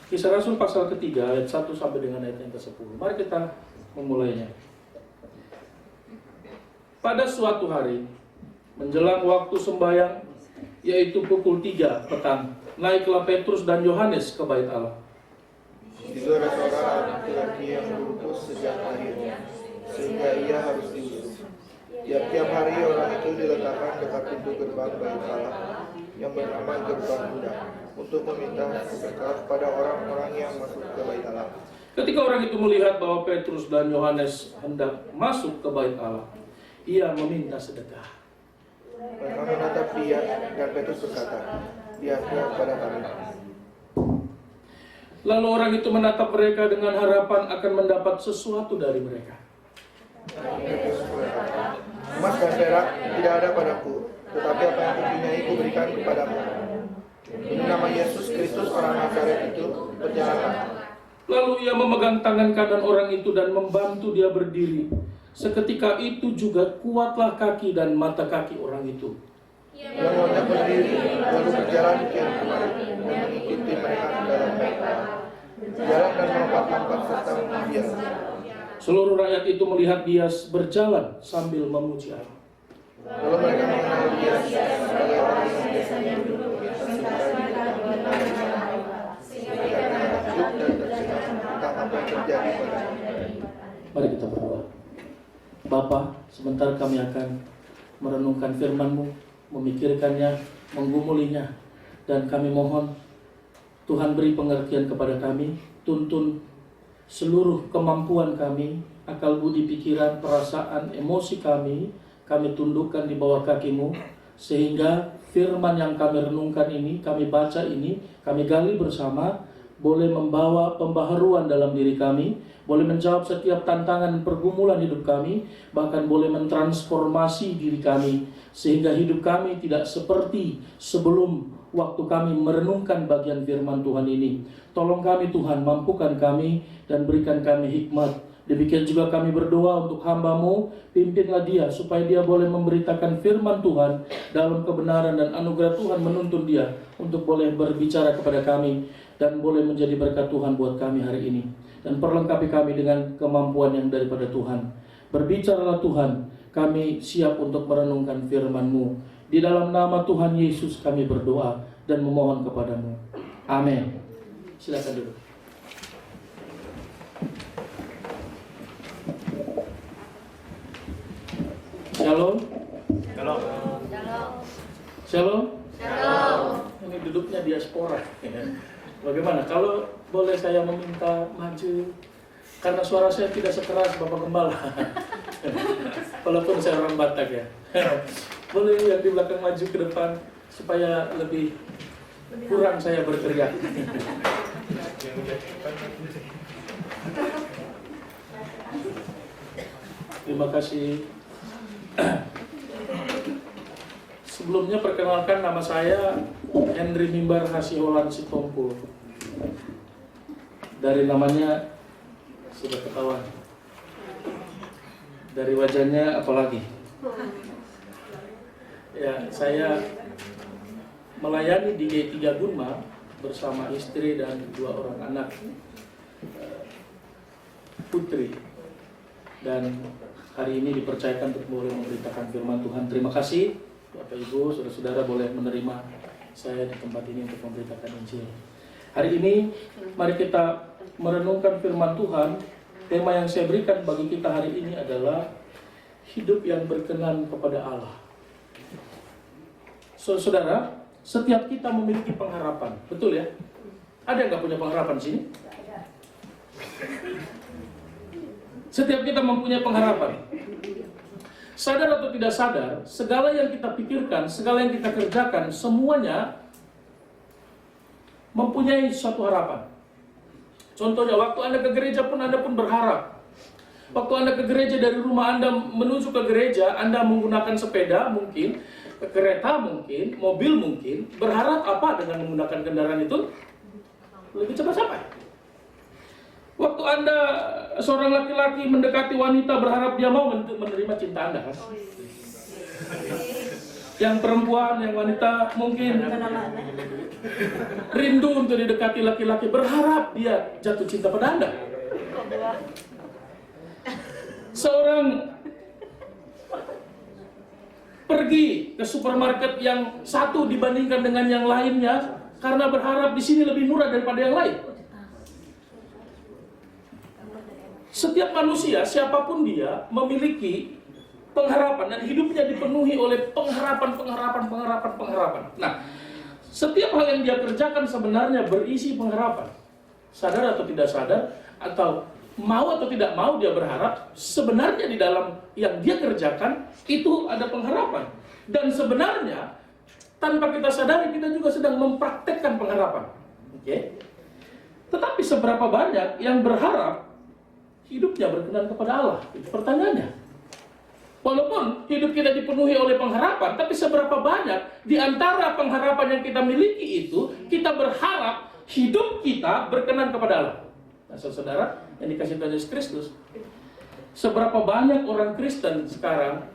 Kisah Rasul pasal ketiga ayat 1 sampai dengan ayat yang ke-10. Mari kita memulainya. Pada suatu hari menjelang waktu sembahyang, yaitu pukul 3 petang, naiklah Petrus dan Yohanes ke bait Allah. Itu ada seorang laki-laki yang lupus sejak lahirnya, sehingga ia harus diurus. Tiap hari orang itu diletakkan dekat pintu gerbang bait Allah yang bernama Gerbang Kuda untuk meminta berkah pada orang-orang yang masuk ke bait Allah. Ketika orang itu melihat bahwa Petrus dan Yohanes hendak masuk ke bait Allah, ia meminta sedekah. Mereka menatap dia dan Petrus berkata, "Lihatlah kepada kami." Lalu orang itu menatap mereka dengan harapan akan mendapat sesuatu dari mereka. Petrus berkata, "Emas dan perak tidak ada padaku, tetapi apa yang kupunyai kuberikan kepadamu. Ini nama Yesus Kristus orang Nazaret itu, berjalanlah." Lalu ia memegang tangan kanan orang itu dan membantu dia berdiri. Seketika itu juga kuatlah kaki dan mata kaki orang itu. Ia melonjak berdiri, lalu berjalan kian kemari dan mengikuti mereka ke dalam bait Allah. Berjalan dan melompat-lompat serta memuji Allah. Seluruh rakyat itu melihat dia berjalan sambil memuji Allah. Lalu mereka mengenal dia sebagai orang yang biasanya duduk sementara di depan Allah, sehingga mereka takjub dan tercengang tentang apa yang terjadi padanya. Mari kita berdoa. Bapa, sebentar kami akan merenungkan firman-Mu, memikirkannya, menggumulinya, dan kami mohon Tuhan beri pengertian kepada kami, tuntun seluruh kemampuan kami, akal budi pikiran, perasaan, emosi kami tundukkan di bawah kaki-Mu, sehingga firman yang kami renungkan ini, kami baca ini, kami gali bersama, boleh membawa pembaharuan dalam diri kami, boleh menjawab setiap tantangan dan pergumulan hidup kami, bahkan boleh mentransformasi diri kami, sehingga hidup kami tidak seperti sebelum waktu kami merenungkan bagian firman Tuhan ini. Tolong kami Tuhan, mampukan kami dan berikan kami hikmat. Demikian juga kami berdoa untuk hamba-Mu, pimpinlah dia supaya dia boleh memberitakan firman Tuhan dalam kebenaran, dan anugerah Tuhan menuntun dia untuk boleh berbicara kepada kami dan boleh menjadi berkat Tuhan buat kami hari ini. Dan perlengkapi kami dengan kemampuan yang daripada Tuhan. Berbicaralah Tuhan, kami siap untuk merenungkan firman-Mu. Di dalam nama Tuhan Yesus kami berdoa dan memohon kepadamu. Amin. Silakan duduk. Shalom. Shalom. Shalom. Shalom. Ini duduknya diaspora. Bagaimana kalau boleh saya meminta maju? Karena suara saya tidak sekeras Bapak Gembala. Walaupun saya orang Batak ya. Boleh yang di belakang maju ke depan supaya lebih kurang saya berteriak. Terima kasih. Sebelumnya perkenalkan, nama saya Henry Mimbar Hasiholan Sitompul. Dari namanya sudah ketahuan. Dari wajahnya apalagi. Ya, saya melayani di G3 Gunma bersama istri dan 2 orang anak putri. Dan hari ini dipercayakan untuk boleh memberitakan firman Tuhan. Terima kasih Bapak Ibu, saudara-saudara boleh menerima saya di tempat ini untuk memberitakan Injil. Hari ini mari kita merenungkan firman Tuhan. Tema yang saya berikan bagi kita hari ini adalah hidup yang berkenan kepada Allah. Saudara, setiap kita memiliki pengharapan, betul ya? Ada yang nggak punya pengharapan di sini? Setiap kita mempunyai pengharapan. Sadar atau tidak sadar, segala yang kita pikirkan, segala yang kita kerjakan, semuanya mempunyai suatu harapan. Contohnya, waktu Anda ke gereja pun Anda pun berharap. Waktu Anda ke gereja, dari rumah Anda menuju ke gereja, Anda menggunakan sepeda mungkin, kereta mungkin, mobil mungkin, berharap apa dengan menggunakan kendaraan itu? Lebih cepat sampai. Waktu Anda seorang laki-laki mendekati wanita, berharap dia mau menerima cinta Anda kan? Yang perempuan, yang wanita mungkin Rindu untuk didekati laki-laki, berharap dia jatuh cinta pada Anda. Seorang pergi ke supermarket yang satu dibandingkan dengan yang lainnya karena berharap di sini lebih murah daripada yang lain. Setiap manusia, siapapun dia, memiliki pengharapan dan hidupnya dipenuhi oleh pengharapan. Nah, setiap hal yang dia kerjakan sebenarnya berisi pengharapan. Sadar atau tidak sadar, atau mau atau tidak mau dia berharap, sebenarnya di dalam yang dia kerjakan itu ada pengharapan. Dan sebenarnya tanpa kita sadari kita juga sedang mempraktekkan pengharapan. Oke? Tetapi seberapa banyak yang berharap hidupnya berkenan kepada Allah? Itu pertanyaannya. Walaupun hidup kita dipenuhi oleh pengharapan, tapi seberapa banyak di antara pengharapan yang kita miliki itu, kita berharap hidup kita berkenan kepada Allah? Nah, saudara yang dikasih Tuhan Yesus Kristus, seberapa banyak orang Kristen sekarang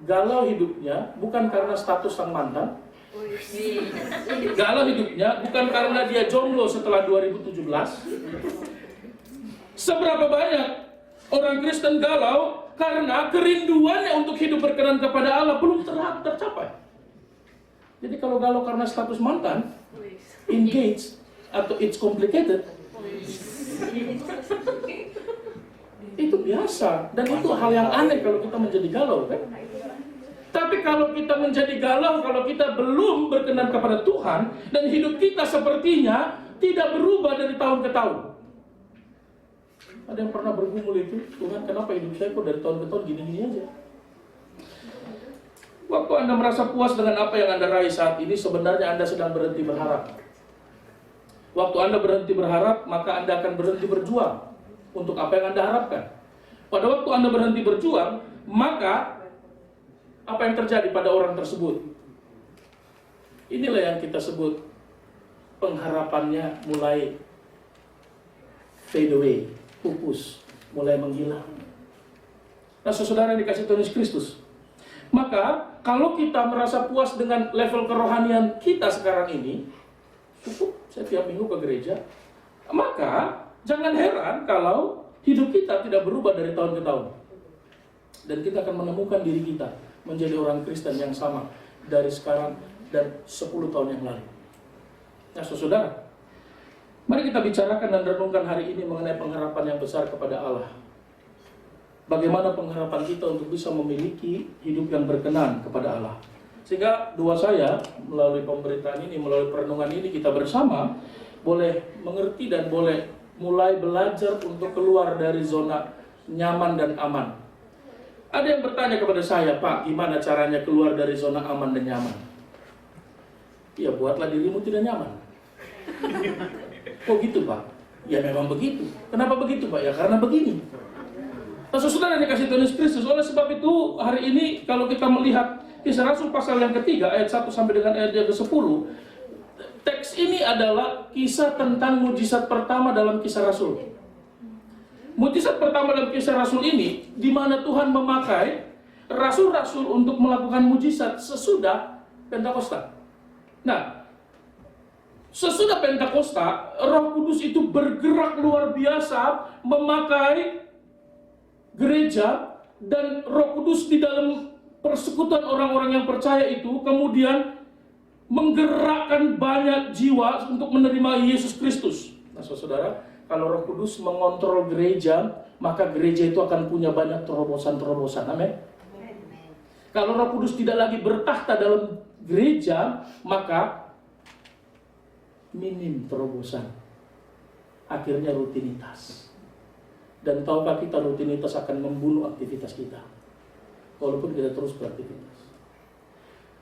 galau hidupnya bukan karena status sang mantan, galau hidupnya bukan karena dia jomblo setelah 2017. Seberapa banyak orang Kristen galau karena kerinduannya untuk hidup berkenan kepada Allah belum tercapai. Jadi kalau galau karena status mantan, engaged, atau it's complicated, itu biasa. Dan itu hal yang aneh kalau kita menjadi galau, kan? Tapi kalau kita menjadi galau, kalau kita belum berkenan kepada Tuhan, dan hidup kita sepertinya tidak berubah dari tahun ke tahun. Ada yang pernah bergumul itu, Tuhan kenapa hidup saya kok dari tahun ke tahun gini-gini aja? Waktu Anda merasa puas dengan apa yang Anda raih saat ini, sebenarnya Anda sedang berhenti berharap. Waktu Anda berhenti berharap, maka Anda akan berhenti berjuang untuk apa yang Anda harapkan. Pada waktu Anda berhenti berjuang, maka apa yang terjadi pada orang tersebut? Inilah yang kita sebut pengharapannya mulai fade away, pupus, mulai menghilang. Nah, saudara yang dikasih Tuhan Yesus Kristus, maka kalau kita merasa puas dengan level kerohanian kita sekarang ini, cukup saya tiap minggu ke gereja, maka jangan heran kalau hidup kita tidak berubah dari tahun ke tahun. Dan kita akan menemukan diri kita menjadi orang Kristen yang sama dari sekarang dan 10 tahun yang lalu. Nah, saudara, mari kita bicarakan dan renungkan hari ini mengenai pengharapan yang besar kepada Allah. Bagaimana pengharapan kita untuk bisa memiliki hidup yang berkenan kepada Allah. Sehingga dua saya, melalui pemberitaan ini, melalui perenungan ini, kita bersama boleh mengerti dan boleh mulai belajar untuk keluar dari zona nyaman dan aman. Ada yang bertanya kepada saya, Pak, gimana caranya keluar dari zona aman dan nyaman? Ya, buatlah dirimu tidak nyaman. Kok gitu, Pak? Ya memang begitu. Kenapa begitu, Pak? Ya karena begini. Nah, saudara yang dikasih Tuhan Yesus Kristus, oleh sebab itu hari ini kalau kita melihat Kisah Rasul pasal yang ketiga, ayat 1 sampai dengan ayat yang ke-10, teks ini adalah kisah tentang mujizat pertama dalam Kisah Rasul. Mujizat pertama dalam Kisah Rasul ini, di mana Tuhan memakai rasul-rasul untuk melakukan mujizat sesudah Pentakosta. Nah, sesudah Pentakosta, Roh Kudus itu bergerak luar biasa, memakai gereja, dan Roh Kudus di dalam persekutuan orang-orang yang percaya itu kemudian menggerakkan banyak jiwa untuk menerima Yesus Kristus. Nah, saudara, kalau Roh Kudus mengontrol gereja, maka gereja itu akan punya banyak terobosan-terobosan. Amin. Kalau Roh Kudus tidak lagi bertahta dalam gereja, maka minim terobosan. Akhirnya rutinitas. Dan tahukah kita rutinitas akan membunuh aktivitas kita, walaupun kita terus beraktivitas.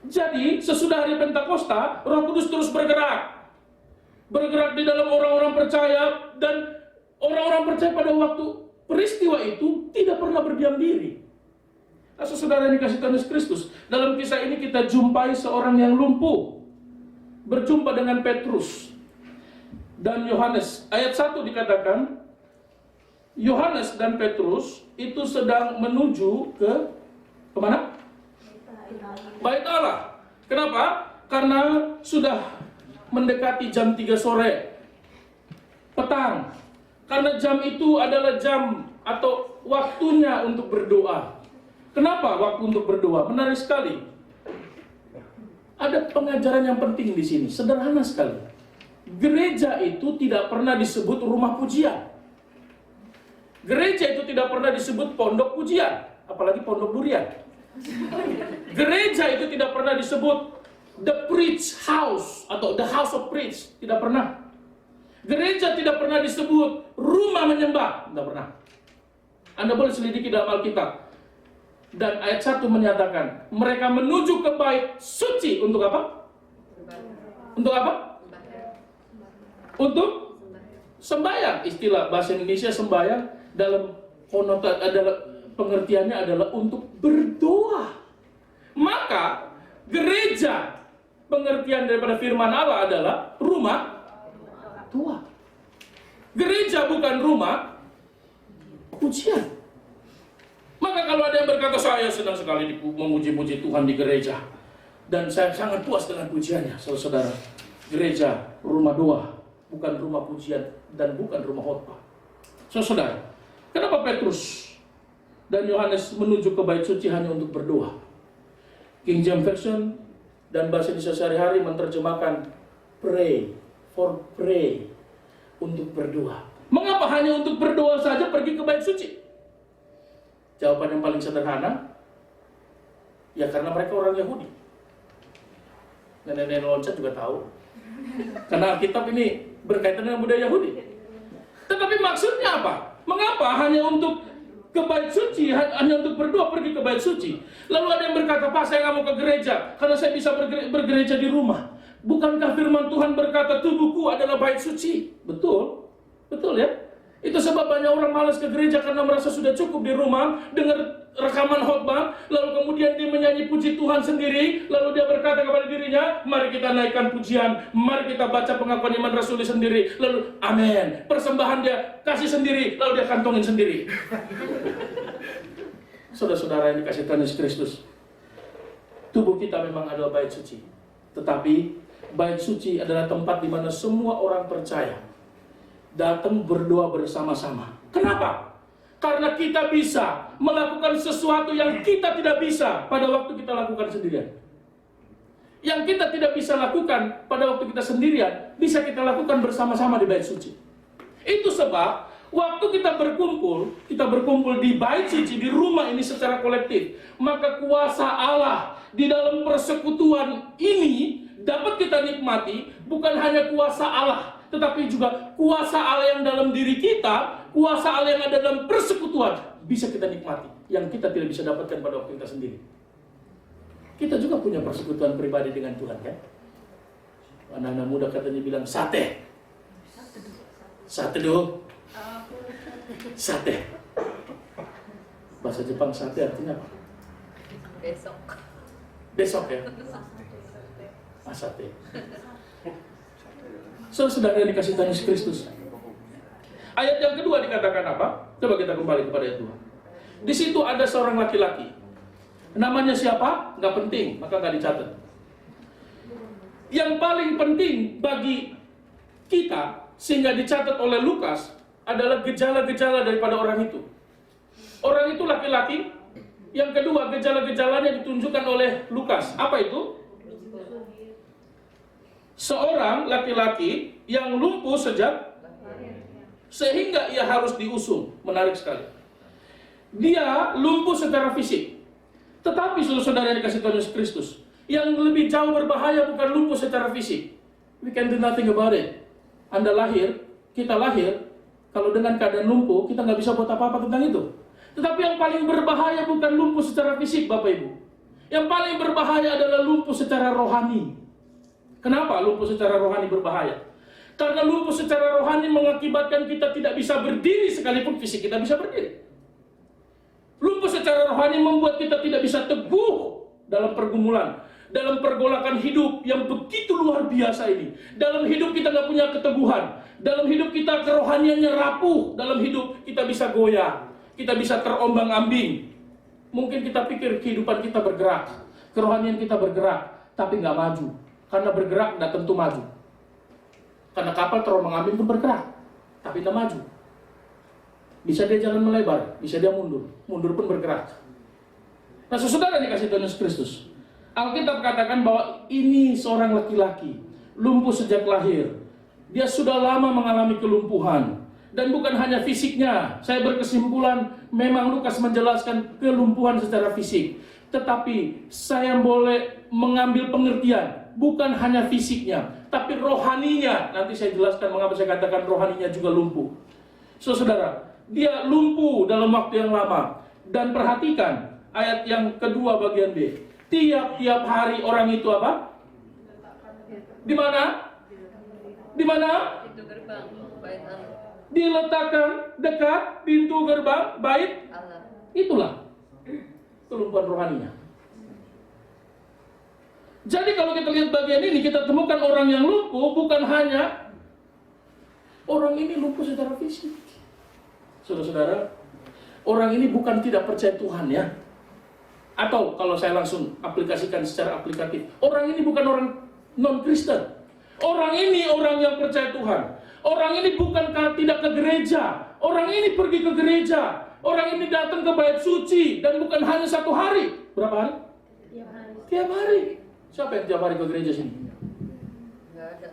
Jadi, sesudah hari Pentakosta, Roh Kudus terus bergerak. Bergerak di dalam orang-orang percaya, dan orang-orang percaya pada waktu peristiwa itu tidak pernah berdiam diri. Nah, saudara yang dikasih Tuhan Yesus Kristus, dalam kisah ini kita jumpai seorang yang lumpuh berjumpa dengan Petrus dan Yohanes. Ayat 1 dikatakan, Yohanes dan Petrus itu sedang menuju kemana? Bait Allah. Kenapa? Karena sudah mendekati jam 3 sore, petang. Karena jam itu adalah jam atau waktunya untuk berdoa. Kenapa waktu untuk berdoa? Menarik sekali. Ada pengajaran yang penting di sini, sederhana sekali. Gereja itu tidak pernah disebut rumah pujian. Gereja itu tidak pernah disebut pondok pujian, apalagi pondok durian. Gereja itu tidak pernah disebut the preach house atau the house of preach, tidak pernah. Gereja tidak pernah disebut rumah menyembah, tidak pernah. Anda boleh selidiki dalam Alkitab. Dan ayat 1 menyatakan, mereka menuju ke bait suci untuk apa? Untuk apa? Untuk sembahyang. Istilah bahasa Indonesia sembahyang dalam pengertiannya adalah untuk berdoa. Maka gereja, pengertian daripada firman Allah adalah rumah doa. Gereja bukan rumah pujian. Maka kalau ada yang berkata, saya senang sekali memuji-muji Tuhan di gereja, dan saya sangat puas dengan pujiannya, saudara. Gereja rumah doa, bukan rumah pujian dan bukan rumah khotbah. Saudara, kenapa Petrus dan Yohanes menuju ke bait suci hanya untuk berdoa? King James Version dan bahasa Indonesia sehari-hari menerjemahkan pray, untuk berdoa. Mengapa hanya untuk berdoa saja pergi ke bait suci? Jawaban yang paling sederhana, ya karena mereka orang Yahudi. Nenek-nenek loncat juga tahu. Karena Alkitab ini berkaitan dengan budaya Yahudi. Tetapi maksudnya apa? Mengapa hanya untuk ke bait suci, hanya untuk berdoa pergi ke bait suci? Lalu ada yang berkata, Pak, saya nggak mau ke gereja karena saya bisa bergereja di rumah. Bukankah firman Tuhan berkata tubuhku adalah bait suci? Betul, betul ya. Itu sebab banyak orang malas ke gereja karena merasa sudah cukup di rumah dengar rekaman khotbah, lalu kemudian dia menyanyi puji Tuhan sendiri, lalu dia berkata kepada dirinya, mari kita naikkan pujian, mari kita baca pengakuan iman rasuli sendiri, lalu amin, persembahan dia kasih sendiri, lalu dia kantongin sendiri. Saudara-saudara yang dikasih Tuhan Yesus Kristus, tubuh kita memang adalah bait suci, tetapi bait suci adalah tempat di mana semua orang percaya datang berdoa bersama-sama. Kenapa? Karena kita bisa melakukan sesuatu yang kita tidak bisa pada waktu kita lakukan sendirian. Yang kita tidak bisa lakukan pada waktu kita sendirian, bisa kita lakukan bersama-sama di bait suci. Itu sebab waktu kita berkumpul di bait suci, di rumah ini secara kolektif, maka kuasa Allah di dalam persekutuan ini dapat kita nikmati, bukan hanya kuasa Allah, tetapi juga kuasa Allah yang dalam diri kita, kuasa Allah yang ada dalam persekutuan bisa kita nikmati, yang kita tidak bisa dapatkan pada waktu kita sendiri. Kita juga punya persekutuan pribadi dengan Tuhan, kan? Anak-anak muda katanya bilang sate. Sate dulu. Sate. Bahasa Jepang sate artinya apa? Besok. Besok ya? Sate. Saudara yang dikasih Tuhan Yesus Kristus. Ayat yang kedua dikatakan apa? Coba kita kembali kepada ayat 2. Di situ ada seorang laki-laki. Namanya siapa? Nggak penting, maka nggak dicatat. Yang paling penting bagi kita, sehingga dicatat oleh Lukas, adalah gejala-gejala daripada orang itu. Orang itu laki-laki. Yang kedua, gejala-gejalanya ditunjukkan oleh Lukas. Apa itu? Seorang laki-laki yang lumpuh sehingga ia harus diusung. Menarik sekali. Dia lumpuh secara fisik. Tetapi saudara yang dikasih Tuhan Yesus Kristus, yang lebih jauh berbahaya bukan lumpuh secara fisik. We can do nothing about it. Anda lahir, kita lahir, kalau dengan keadaan lumpuh, kita nggak bisa buat apa-apa tentang itu. Tetapi yang paling berbahaya bukan lumpuh secara fisik, Bapak Ibu. Yang paling berbahaya adalah lumpuh secara rohani. Kenapa lumpuh secara rohani berbahaya? Karena lumpuh secara rohani mengakibatkan kita tidak bisa berdiri sekalipun fisik kita bisa berdiri. Lumpuh secara rohani membuat kita tidak bisa teguh dalam pergumulan, dalam pergolakan hidup yang begitu luar biasa ini. Dalam hidup kita nggak punya keteguhan, dalam hidup kita kerohaniannya rapuh, dalam hidup kita bisa goyah, kita bisa terombang-ambing. Mungkin kita pikir kehidupan kita bergerak, kerohanian kita bergerak, tapi nggak maju. Karena bergerak nggak tentu maju. Karena kapal terlalu mengambil pun bergerak, tapi tidak maju. Bisa dia jalan melebar, bisa dia mundur pun bergerak. Nah, saudara dikasih Tuhan Yesus Kristus, Alkitab katakan bahwa ini seorang laki-laki, lumpuh sejak lahir. Dia sudah lama mengalami kelumpuhan. Dan bukan hanya fisiknya. Saya berkesimpulan, memang Lukas menjelaskan kelumpuhan secara fisik. Tetapi saya boleh mengambil pengertian, bukan hanya fisiknya, tapi rohaninya. Nanti saya jelaskan mengapa saya katakan rohaninya juga lumpuh. Saudara, dia lumpuh dalam waktu yang lama. Dan perhatikan ayat yang kedua bagian B. Tiap-tiap hari orang itu apa? Di mana? Di mana? Pintu gerbang bait Allah. Diletakkan dekat pintu gerbang bait Allah. Itulah kelumpuhan rohaninya. Jadi kalau kita lihat bagian ini, kita temukan orang yang lumpuh bukan hanya orang ini lumpuh secara fisik. Saudara-saudara, orang ini bukan tidak percaya Tuhan ya. Atau kalau saya langsung aplikasikan secara aplikatif, orang ini bukan orang non-Kristen. Orang ini orang yang percaya Tuhan. Orang ini bukan tidak ke gereja. Orang ini pergi ke gereja. Orang ini datang ke bait suci. Dan bukan hanya satu hari. Berapa hari? Tiap hari. Tiap hari. Siapa yang tiap hari ke gereja sini? Enggak ada.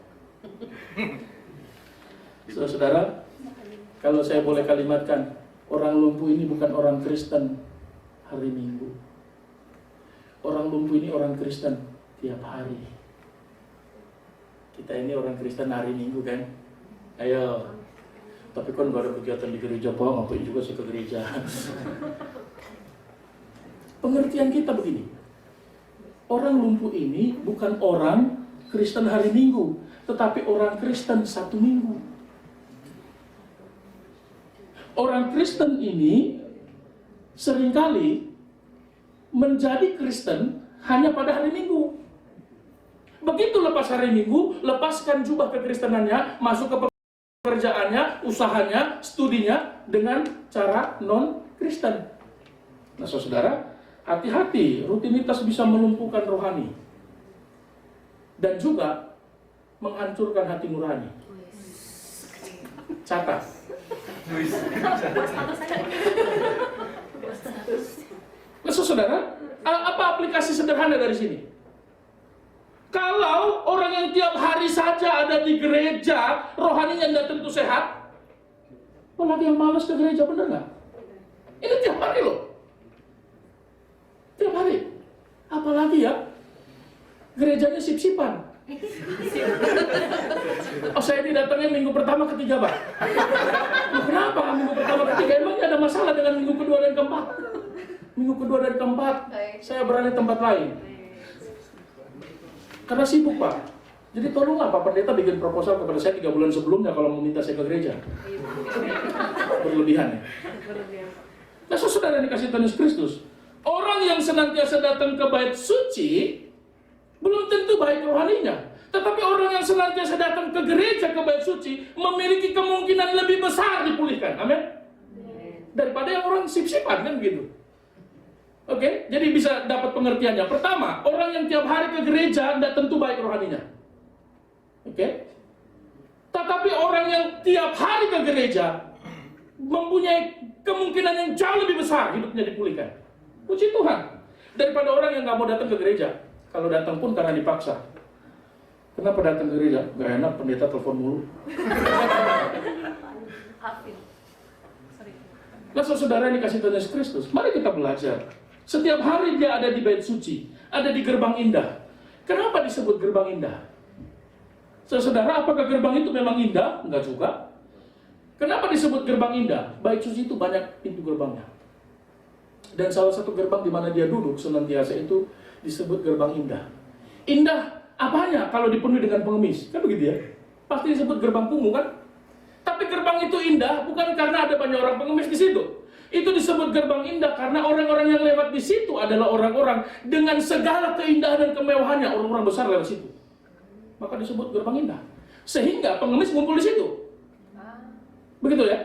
Saudara, kalau saya boleh kalimatkan, orang lumpuh ini bukan orang Kristen hari Minggu. Orang lumpuh ini orang Kristen tiap hari. Kita ini orang Kristen hari Minggu kan? Ayo. Tapi kan gak ada kegiatan di gereja, Pak. Ngapain juga sih ke gereja? Pengertian kita begini. Orang lumpuh ini bukan orang Kristen hari Minggu, tetapi orang Kristen satu minggu. Orang Kristen ini seringkali menjadi Kristen hanya pada hari Minggu. Begitu lepas hari Minggu, lepaskan jubah kekristenannya, masuk ke pekerjaannya, usahanya, studinya dengan cara non-Kristen. Nah, saudara, hati-hati, rutinitas bisa melumpuhkan rohani dan juga menghancurkan hati nurani. Catat. Nah, saudara, apa aplikasi sederhana dari sini? Kalau orang yang tiap hari saja ada di gereja, rohaninya tidak tentu sehat. Apalagi yang malas ke gereja, benar nggak? Ini tiap hari loh. Tiap hari. Apalagi ya, gerejanya sip-sipan. Oh, saya ini datangnya minggu pertama ketiga, Pak. Loh, kenapa minggu pertama ketiga? Emangnya ada masalah dengan minggu kedua dan keempat? Minggu kedua dan keempat, saya beralih tempat lain. Karena sibuk, Pak. Jadi tolonglah Pak Pendeta bikin proposal kepada saya 3 bulan sebelumnya kalau mau minta saya ke gereja. Berlebihan ya. Nah, saudara yang dikasih Tuhan Yesus Kristus, orang yang senantiasa datang ke bait suci belum tentu baik rohaninya. Tetapi orang yang senantiasa datang ke gereja, ke bait suci, memiliki kemungkinan lebih besar dipulihkan. Amin. Daripada yang orang sip-sipan kan gitu. Oke, jadi bisa dapat pengertiannya. Pertama, orang yang tiap hari ke gereja tidak tentu baik rohaninya. Oke. Tetapi orang yang tiap hari ke gereja mempunyai kemungkinan yang jauh lebih besar hidupnya dipulihkan. Puji Tuhan. Daripada orang yang nggak mau datang ke gereja. Kalau datang pun karena dipaksa. Kenapa datang ke gereja? Gak enak, pendeta telepon mulu. Nah, saudara yang dikasih Tuhan Yesus Kristus, mari kita belajar. Setiap hari dia ada di bait suci, ada di gerbang indah. Kenapa disebut gerbang indah? Saudara, apakah gerbang itu memang indah? Enggak juga. Kenapa disebut gerbang indah? Bait suci itu banyak pintu gerbangnya. Dan salah satu gerbang di mana dia duduk senantiasa itu disebut gerbang indah. Indah apanya kalau dipenuhi dengan pengemis? Kan begitu ya? Pasti disebut gerbang kumuh kan? Tapi gerbang itu indah bukan karena ada banyak orang pengemis di situ. Itu disebut gerbang indah karena orang-orang yang lewat di situ adalah orang-orang dengan segala keindahan dan kemewahannya. Orang-orang besar lewat situ. Maka disebut gerbang indah. Sehingga pengemis ngumpul di situ. Begitu ya?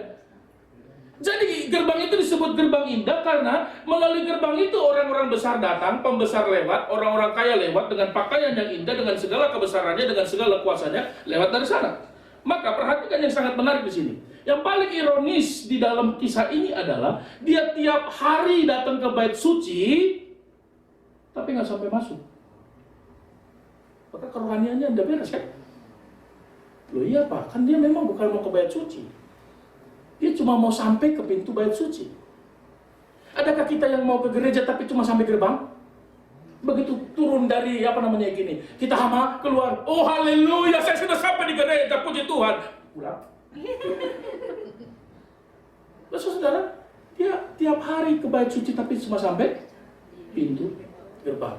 Jadi gerbang itu disebut gerbang indah karena melalui gerbang itu orang-orang besar datang, pembesar lewat, orang-orang kaya lewat dengan pakaian yang indah, dengan segala kebesarannya, dengan segala kuasanya, lewat dari sana. Maka perhatikan yang sangat menarik di sini. Yang paling ironis di dalam kisah ini adalah dia tiap hari datang ke bait suci, tapi nggak sampai masuk. Maka kerohaniannya udah beres kan? Loh iya Pak, kan dia memang bukan mau ke bait suci. Dia cuma mau sampai ke pintu bait suci. Adakah kita yang mau ke gereja tapi cuma sampai gerbang? Begitu turun dari gini, kita hama keluar, oh haleluya, saya sudah sampai di gereja, puji Tuhan, pulang. Lalu saudara, dia tiap hari ke bait suci tapi cuma sampai pintu gerbang.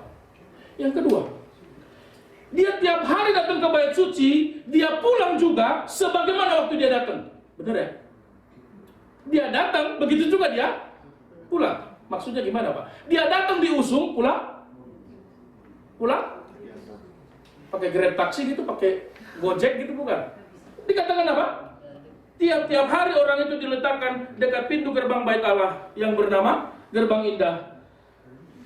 Yang kedua, dia tiap hari datang ke bait suci, dia pulang juga sebagaimana waktu dia datang. Benar ya? Dia datang, begitu juga dia pulang. Maksudnya gimana Pak? Dia datang diusung, pulang? Pakai Grab taksi gitu, pakai Gojek gitu bukan? Dikatakan apa? Tiap-tiap hari orang itu diletakkan dekat pintu gerbang bait Allah yang bernama Gerbang Indah.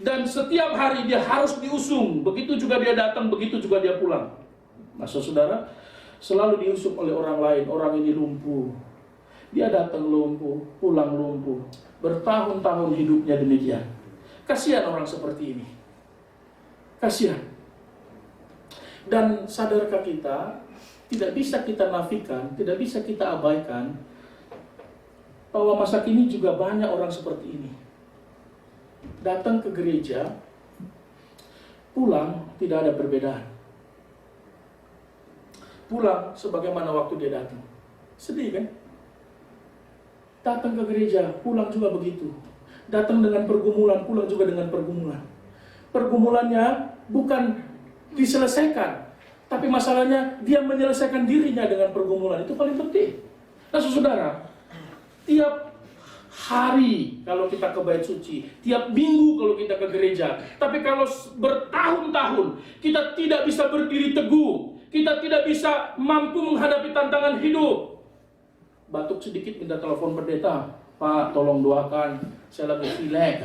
Dan setiap hari dia harus diusung. Begitu juga dia datang, begitu juga dia pulang. Maksud saudara, selalu diusung oleh orang lain. Orang ini lumpuh. Dia datang lumpuh, pulang lumpuh. Bertahun-tahun hidupnya demikian. Kasihan orang seperti ini. Kasihan. Dan sadarkah kita, tidak bisa kita nafikan, tidak bisa kita abaikan bahwa masa kini juga banyak orang seperti ini. Datang ke gereja, pulang tidak ada perbedaan. Pulang sebagaimana waktu dia datang. Sedih kan? Datang ke gereja, pulang juga begitu. Datang dengan pergumulan, pulang juga dengan pergumulan. Pergumulannya bukan diselesaikan, tapi masalahnya dia menyelesaikan dirinya dengan pergumulan. Itu paling penting. Nah saudara, tiap hari kalau kita ke bait suci, tiap minggu kalau kita ke gereja, tapi kalau bertahun-tahun kita tidak bisa berdiri teguh, kita tidak bisa mampu menghadapi tantangan hidup. Batuk sedikit minta telepon pendeta, Pak tolong doakan, saya lagi pilek.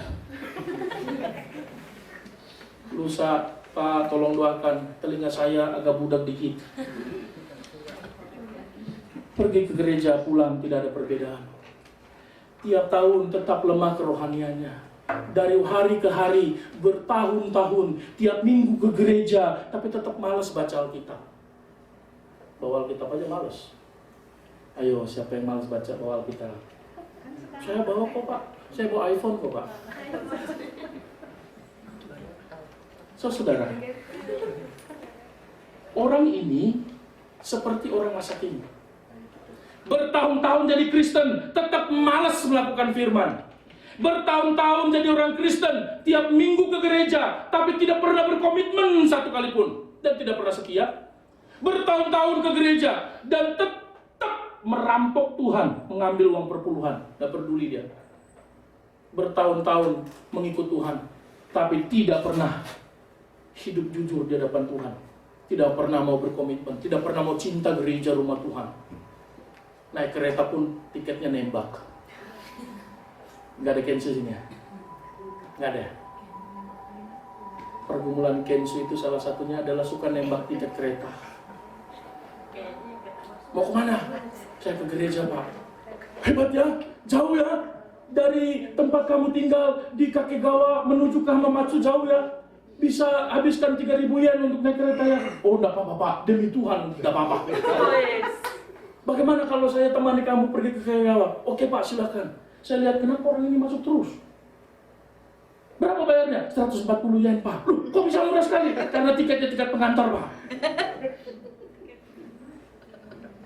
Lusa, Pak tolong doakan, telinga saya agak budak dikit. Pergi ke gereja, pulang tidak ada perbedaan. Tiap tahun tetap lemah kerohaniannya. Dari hari ke hari, bertahun-tahun, tiap minggu ke gereja, tapi tetap malas baca Alkitab. Bawa Alkitab aja malas. Ayo, siapa yang malas baca bawa Alkitab? Saya bawa kok Pak, saya bawa iPhone kok Pak. Saudara, orang ini seperti orang masa kini. Bertahun-tahun jadi Kristen, tetap malas melakukan firman. Bertahun-tahun jadi orang Kristen, tiap minggu ke gereja, tapi tidak pernah berkomitmen satu kali pun, dan tidak pernah setia. Bertahun-tahun ke gereja, dan tetap merampok Tuhan, mengambil uang perpuluhan, tidak peduli dia. Bertahun-tahun mengikut Tuhan, tapi tidak pernah hidup jujur di hadapan Tuhan. Tidak pernah mau berkomitmen, tidak pernah mau cinta gereja rumah Tuhan. Naik kereta pun tiketnya nembak. Nggak ada Kensu sini ya? Nggak ada. Pergumulan Kensu itu salah satunya adalah suka nembak tiket kereta. Mau kemana? Saya ke gereja Pak. Hebat ya, jauh ya. Dari tempat kamu tinggal di Kakegawa menuju ke Hamamatsu jauh ya. Bisa habiskan 3.000 yen untuk naik kereta ya. Oh enggak apa-apa Pak, demi Tuhan enggak apa-apa. Bagaimana kalau saya temani kamu pergi ke Kakegawa? Oke Pak, silakan. Saya lihat kenapa orang ini masuk terus. Berapa bayarnya? 140 yen Pak. Loh, kok bisa murah sekali? Karena tiketnya tiket pengantar Pak.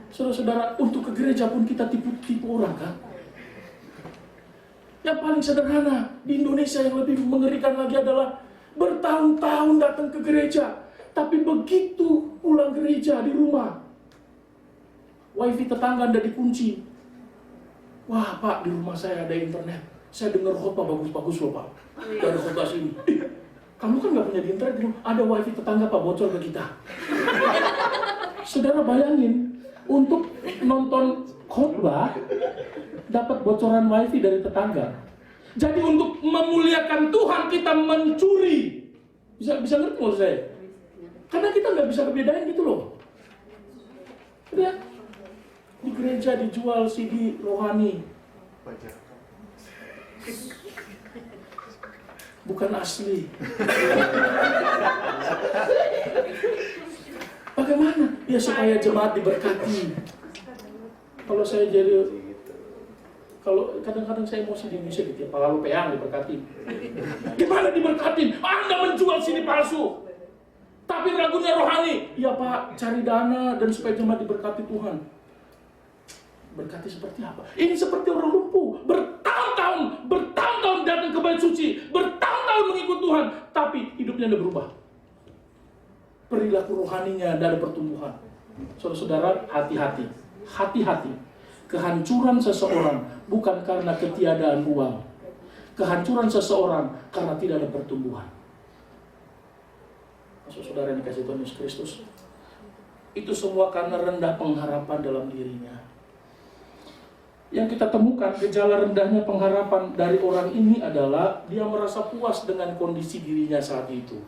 Saudara-saudara, untuk ke gereja pun kita tipu-tipu orang kan? Yang paling sederhana di Indonesia yang lebih mengerikan lagi adalah bertahun-tahun datang ke gereja, tapi begitu pulang gereja di rumah, wifi tetangga udah dikunci. Wah Pak, di rumah saya ada internet. Saya dengar khotbah bagus-bagus loh Pak. Dari khotbah sini. Kamu kan nggak punya di internet di rumah. Ada wifi tetangga Pak, bocor ke kita. Saudara bayangin, untuk nonton khotbah dapat bocoran wifi dari tetangga. Jadi untuk memuliakan Tuhan kita mencuri. Bisa ngerti maksud saya? Karena kita nggak bisa bedain gitu loh. Lihat, Di gereja dijual CD rohani, bukan asli. Bagaimana? Ya supaya jemaat diberkati. Kalau saya jadi, kalau kadang-kadang saya emosi di Indonesia gitu ya, kalau peang diberkati. Gimana diberkati? Anda menjual CD palsu, tapi ragunya rohani. Ya Pak, cari dana dan supaya jemaat diberkati Tuhan. Berkati seperti apa? Ini seperti orang lumpuh, bertahun-tahun datang ke bait suci, bertahun-tahun mengikut Tuhan, tapi hidupnya tidak berubah. Perilaku rohaninya tidak ada pertumbuhan. Saudara-saudara, hati-hati. Kehancuran seseorang bukan karena ketiadaan uang. Kehancuran seseorang karena tidak ada pertumbuhan. Saudara yang dikasih Tuhan Yesus Kristus, itu semua karena rendah pengharapan dalam dirinya. Yang kita temukan gejala rendahnya pengharapan dari orang ini adalah dia merasa puas dengan kondisi dirinya saat itu.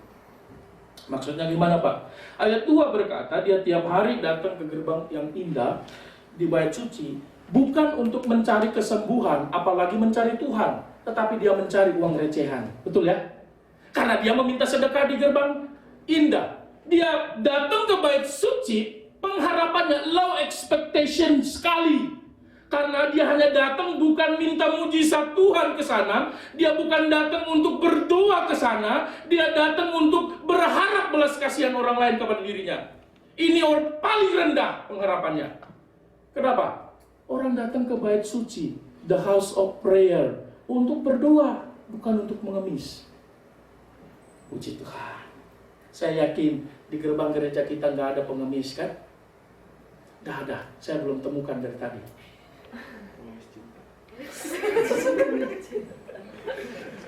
Maksudnya gimana Pak? Ayat 2 berkata dia tiap hari datang ke gerbang yang indah di bait suci, bukan untuk mencari kesembuhan, apalagi mencari Tuhan, tetapi dia mencari uang recehan. Betul ya? Karena dia meminta sedekah di gerbang indah. Dia datang ke bait suci, pengharapannya low expectation sekali. Karena dia hanya datang bukan minta mujizat Tuhan ke sana, dia bukan datang untuk berdoa ke sana, dia datang untuk berharap belas kasihan orang lain kepada dirinya. Ini orang paling rendah pengharapannya. Kenapa? Orang datang ke bait suci, the house of prayer, untuk berdoa, bukan untuk mengemis. Puji Tuhan. Saya yakin di gerbang gereja kita nggak ada pengemis kan? Nggak ada, saya belum temukan dari tadi.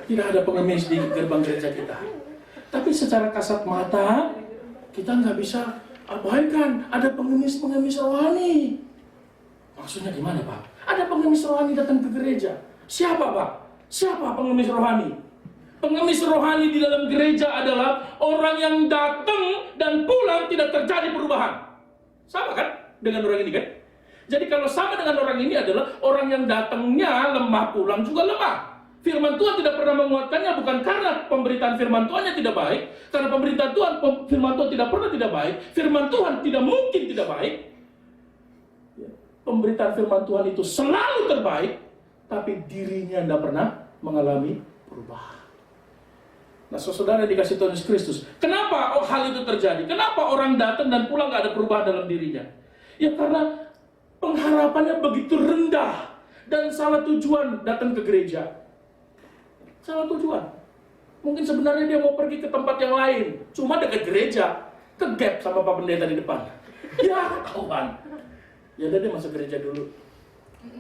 Tidak ada pengemis di gerbang gereja kita. Tapi secara kasat mata kita nggak bisa abaikan ada pengemis-pengemis rohani. Maksudnya gimana Pak? Ada pengemis rohani datang ke gereja. Siapa Pak? Siapa pengemis rohani? Pengemis rohani di dalam gereja adalah orang yang datang dan pulang tidak terjadi perubahan. Sama kan dengan orang ini kan? Jadi kalau sama dengan orang ini adalah orang yang datangnya lemah, pulang juga lemah. Firman Tuhan tidak pernah menguatkannya bukan karena pemberitaan firman Tuhannya tidak baik, karena pemberitaan Tuhan, firman Tuhan tidak pernah tidak baik, firman Tuhan tidak mungkin tidak baik. Pemberitaan firman Tuhan itu selalu terbaik, tapi dirinya tidak pernah mengalami perubahan. Nah, saudara dikasih Tuhan Yesus Kristus, kenapa hal itu terjadi? Kenapa orang datang dan pulang nggak ada perubahan dalam dirinya? Ya karena pengharapannya begitu rendah dan salah tujuan datang ke gereja. Salah tujuan. Mungkin sebenarnya dia mau pergi ke tempat yang lain, cuma dekat gereja, ke gap sama Pak Pendeta di depan. Ya Tuhan. Ya udah dia masuk gereja dulu.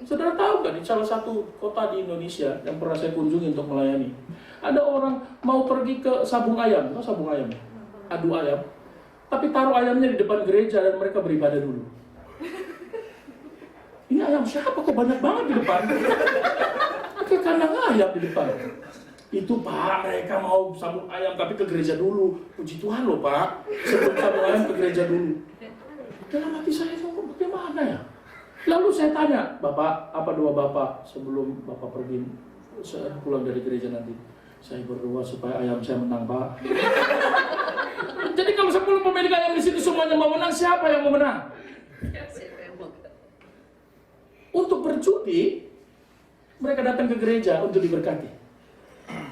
Saudara tahu nggak di salah satu kota di Indonesia yang pernah saya kunjungi untuk melayani, ada orang mau pergi ke sabung ayam, tahu sabung ayam? Adu ayam. Tapi taruh ayamnya di depan gereja dan mereka beribadah dulu. Ini ayam siapa kok banyak banget di depan? Pakai kandang ayam di depan. Itu Pak, mereka mau sabung ayam tapi ke gereja dulu. Puji Tuhan loh Pak, sebelum sabung ayam ke gereja dulu. Dalam hati saya itu bagaimana ya? Lalu saya tanya, Bapak, apa doa Bapak sebelum Bapak pergi pulang dari gereja nanti? Saya berdoa supaya ayam saya menang Pak. Jadi kalau 10 pemilik ayam di situ semuanya mau menang, siapa yang mau menang? Untuk berjudi, mereka datang ke gereja untuk diberkati.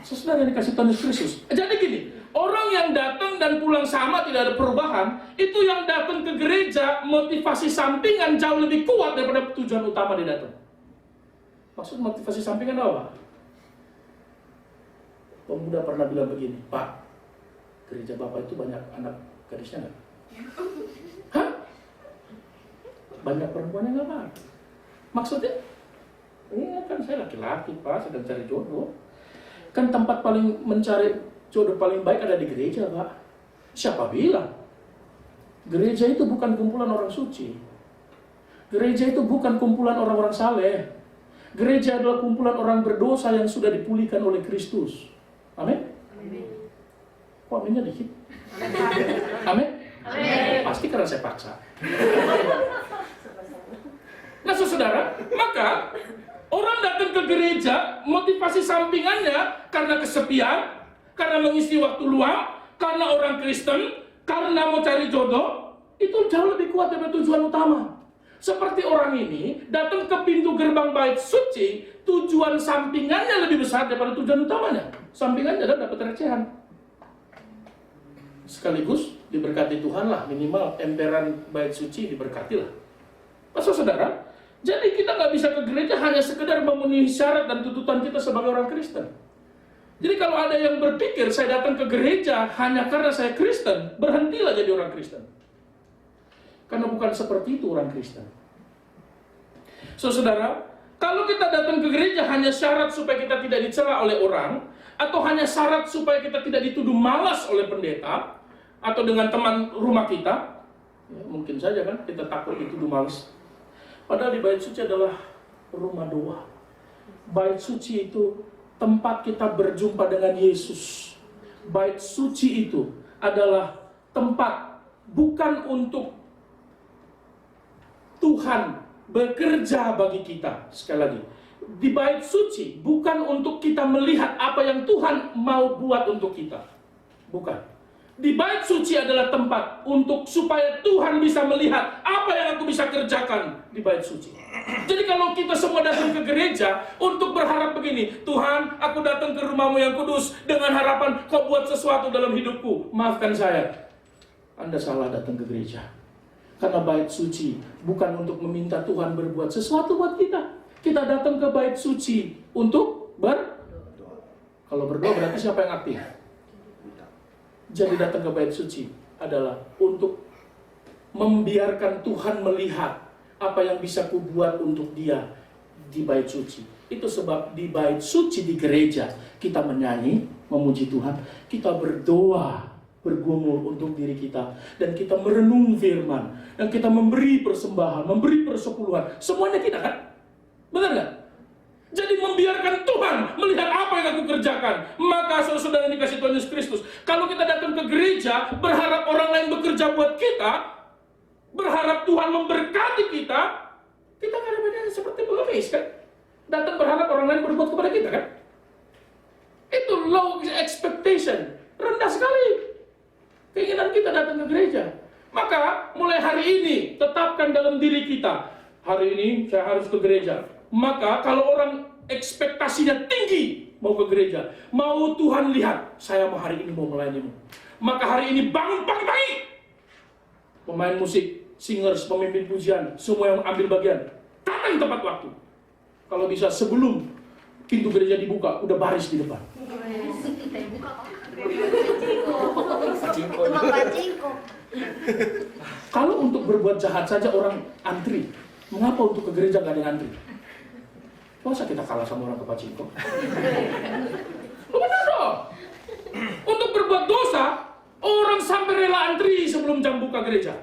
Saudara yang dikasih Tuhan Yesus Kristus. Jadi gini, orang yang datang dan pulang sama tidak ada perubahan, itu yang datang ke gereja motivasi sampingan jauh lebih kuat daripada tujuan utama dia datang. Maksud motivasi sampingan apa? Pemuda pernah bilang begini, Pak, gereja Bapak itu banyak anak gadisnya nggak? Hah? Banyak perempuan yang nggak Pak? Maksudnya? Ini kan saya laki-laki Pak, sedang cari jodoh. Kan tempat paling mencari jodoh paling baik ada di gereja Pak. Siapa bilang? Gereja itu bukan kumpulan orang suci. Gereja itu bukan kumpulan orang-orang saleh. Gereja adalah kumpulan orang berdosa yang sudah dipulihkan oleh Kristus. Amin? Kok aminnya dikit? Amin? Pasti karena saya paksa. saudara, maka orang datang ke gereja, motivasi sampingannya karena kesepian, karena mengisi waktu luang, karena orang Kristen, karena mau cari jodoh, itu jauh lebih kuat daripada tujuan utama. Seperti orang ini datang ke pintu gerbang bait suci, tujuan sampingannya lebih besar daripada tujuan utamanya. Sampingannya adalah dapat recehan. Sekaligus diberkati Tuhan lah, minimal emperan bait suci diberkati lah. Maksud saudara, jadi kita nggak bisa ke gereja hanya sekedar memenuhi syarat dan tuntutan kita sebagai orang Kristen. Jadi kalau ada yang berpikir saya datang ke gereja hanya karena saya Kristen, berhentilah jadi orang Kristen. Karena bukan seperti itu orang Kristen. Saudara, kalau kita datang ke gereja hanya syarat supaya kita tidak dicela oleh orang, atau hanya syarat supaya kita tidak dituduh malas oleh pendeta, atau dengan teman rumah kita, ya, mungkin saja kan kita takut dituduh malas. Padahal di bait suci adalah rumah doa. Bait suci itu tempat kita berjumpa dengan Yesus. Bait suci itu adalah tempat bukan untuk Tuhan bekerja bagi kita. Sekali lagi, di bait suci bukan untuk kita melihat apa yang Tuhan mau buat untuk kita. Bukan. Di bait suci adalah tempat untuk supaya Tuhan bisa melihat apa yang aku bisa kerjakan di bait suci. Jadi kalau kita semua datang ke gereja untuk berharap begini, Tuhan, aku datang ke rumahmu yang kudus dengan harapan kau buat sesuatu dalam hidupku. Maafkan saya, Anda salah datang ke gereja. Karena bait suci bukan untuk meminta Tuhan berbuat sesuatu buat kita. Kita datang ke bait suci untuk berdoa. Kalau berdoa berarti siapa yang aktif? Jadi datang ke bait suci adalah untuk membiarkan Tuhan melihat apa yang bisa kubuat untuk dia di bait suci. Itu sebab di bait suci di gereja kita menyanyi, memuji Tuhan, kita berdoa, bergumul untuk diri kita, dan kita merenung firman, dan kita memberi persembahan, memberi persepuluhan, semuanya kita kan? Benar nggak? Jadi membiarkan Tuhan melihat apa yang aku kerjakan. Maka saudara yang dikasih Tuhan Yesus Kristus, kalau kita datang ke gereja berharap orang lain bekerja buat kita, berharap Tuhan memberkati kita, kita nggak ada bedanya seperti pengemis kan? Datang berharap orang lain berbuat kepada kita kan? Itu low expectation, rendah sekali keinginan kita datang ke gereja. Maka mulai hari ini tetapkan dalam diri kita, hari ini saya harus ke gereja. Maka kalau orang ekspektasinya tinggi mau ke gereja, mau Tuhan lihat saya mau hari ini mau melayanimu, maka hari ini bangun pagi-pagi, pemain musik, singers, pemimpin pujian, semua yang ambil bagian, datang tepat waktu. Kalau bisa sebelum pintu gereja dibuka, udah baris di depan. Kalau untuk berbuat jahat saja orang antri, mengapa untuk ke gereja nggak ada yang antri? Masa kita kalah sama orang ke pacingko? Benar dong. Untuk berbuat dosa, orang sampai rela antri sebelum jam buka gereja.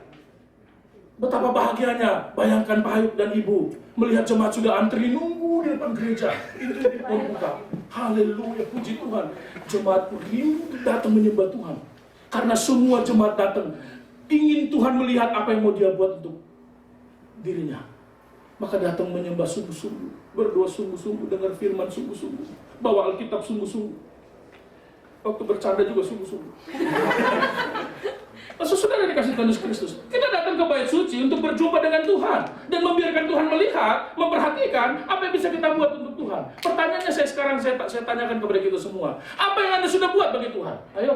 Betapa bahagianya, bayangkan Pak Hayuk dan Ibu melihat jemaat sudah antri nunggu di depan gereja. Itu mau buka. Haleluya, puji Tuhan. Jemaat rindu datang menyembah Tuhan. Karena semua jemaat datang ingin Tuhan melihat apa yang mau dia buat untuk dirinya. Maka datang menyembah sungguh-sungguh, berdoa sungguh-sungguh, dengar firman sungguh-sungguh, bawa Alkitab sungguh-sungguh. Waktu bercanda juga sungguh-sungguh. Maksud saudara dikasih Tuhan Yesus Kristus, kita datang ke bait suci untuk berjumpa dengan Tuhan dan membiarkan Tuhan melihat, memperhatikan apa yang bisa kita buat untuk Tuhan. Pertanyaannya saya tanyakan kepada kita semua, apa yang Anda sudah buat bagi Tuhan? Ayo.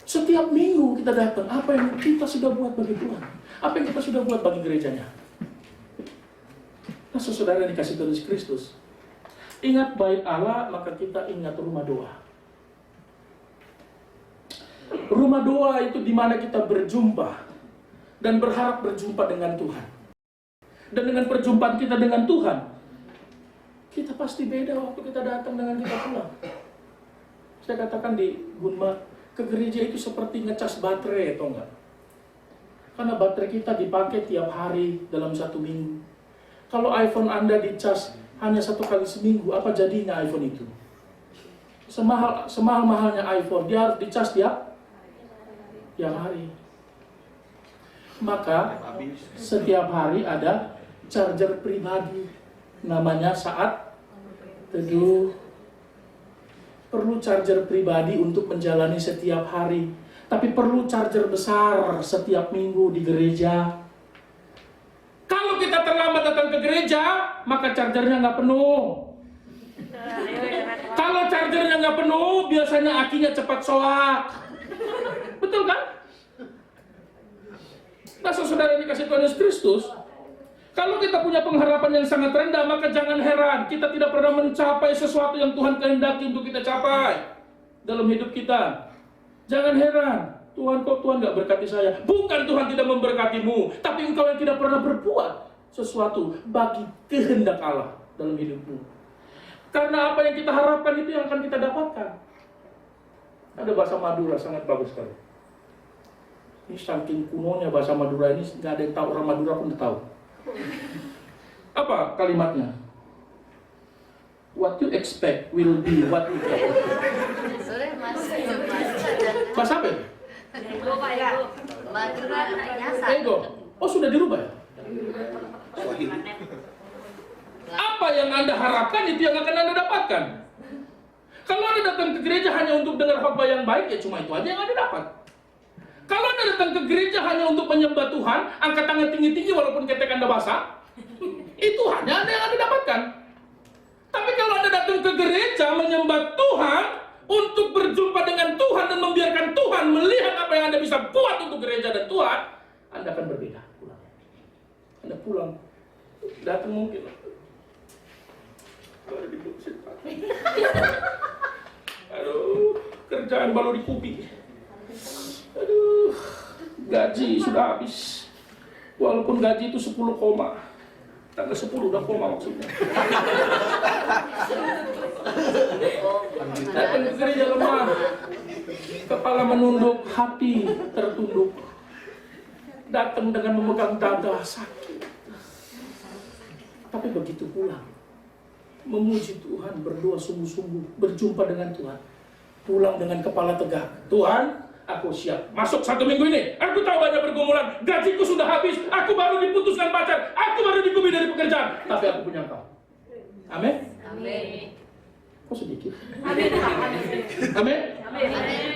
Setiap minggu kita datang, apa yang kita sudah buat bagi Tuhan? Apa yang kita sudah buat bagi gerejanya? Nah, saudara dikasih Tuhan Yesus Kristus, ingat bait Allah, maka kita ingat rumah doa. Rumah doa itu di mana kita berjumpa dan berharap berjumpa dengan Tuhan. Dan dengan perjumpaan kita dengan Tuhan, kita pasti beda waktu kita datang dengan kita pulang. Saya katakan di Gunma, ke gereja itu seperti ngecas baterai, atau enggak? Karena baterai kita dipakai tiap hari dalam satu minggu. Kalau iPhone Anda dicas hanya 1 kali seminggu, apa jadinya iPhone itu? Semahal-mahalnya iPhone, dia harus dicas tiap hari. Maka setiap hari ada charger pribadi, namanya saat teduh. Perlu charger pribadi untuk menjalani setiap hari, tapi perlu charger besar setiap minggu di gereja. Kalau kita terlambat datang ke gereja, maka chargernya nggak penuh. Kalau chargernya nggak penuh, biasanya akinya cepat soak. Betul kan? Nah, saudara yang dikasih Tuhan Yesus Kristus, kalau kita punya pengharapan yang sangat rendah, maka jangan heran kita tidak pernah mencapai sesuatu yang Tuhan kehendaki untuk kita capai dalam hidup kita. Jangan heran, Tuhan kok Tuhan nggak berkati saya? Bukan Tuhan tidak memberkatimu, tapi engkau yang tidak pernah berbuat sesuatu bagi kehendak Allah dalam hidupmu. Karena apa yang kita harapkan itu yang akan kita dapatkan. Ada bahasa Madura sangat bagus sekali. Ini saking kunonya bahasa Madura ini, nggak ada yang tahu, orang Madura pun tahu. Apa kalimatnya? What you expect will be what you get. Bahasa apa? Ego. Oh, sudah dirubah ya? Apa yang Anda harapkan itu yang akan Anda dapatkan. Kalau Anda datang ke gereja hanya untuk dengar khotbah yang baik, ya cuma itu aja yang Anda dapat. Kalau Anda datang ke gereja hanya untuk menyembah Tuhan, angkat tangan tinggi-tinggi walaupun ketek Anda basah, itu hanya Anda yang Anda dapatkan. Tapi kalau Anda datang ke gereja menyembah Tuhan, untuk berjumpa dengan Tuhan dan membiarkan Tuhan melihat apa yang Anda bisa buat untuk gereja dan Tuhan, Anda akan berbeda pulang. Anda pulang, datang mungkin. Aduh, kerjaan baru di kuping. Aduh, gaji sudah habis. Walaupun gaji itu 10 koma. Tanggal 10 udah koma maksudnya. Datang ke gereja lemah. Kepala menunduk, hati tertunduk. Datang dengan memegang dada sakit. Tapi begitu pulang, memuji Tuhan, berdoa sungguh-sungguh, berjumpa dengan Tuhan, pulang dengan kepala tegak. Tuhan, aku siap. Masuk 1 minggu ini, aku tahu banyak pergumulan, gajiku sudah habis, aku baru diputuskan pacar, aku baru dikubur dari pekerjaan, tapi aku punya Engkau. Amin? Amin. Kok sedikit? Amin. Amin? Amin.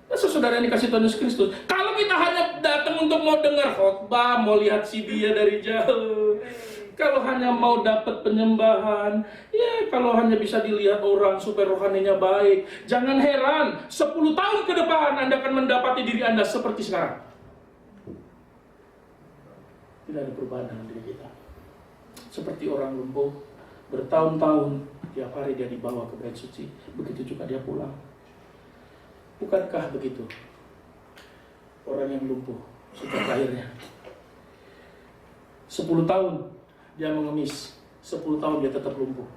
Nah, saudara yang dikasih Tuhan Yesus Kristus, kalau kita hanya datang untuk mau dengar khotbah, mau lihat si dia dari jauh, kalau hanya mau dapat penyembahan, ya kalau hanya bisa dilihat orang supaya rohaninya baik, jangan heran 10 tahun ke depan Anda akan mendapati diri Anda seperti sekarang. Tidak ada perubahan dalam diri kita. Seperti orang lumpuh, bertahun-tahun tiap hari dia dibawa ke bait suci, begitu juga dia pulang. Bukankah begitu orang yang lumpuh sejak lahirnya? 10 tahun dia mengemis, 10 tahun dia tetap lumpuh.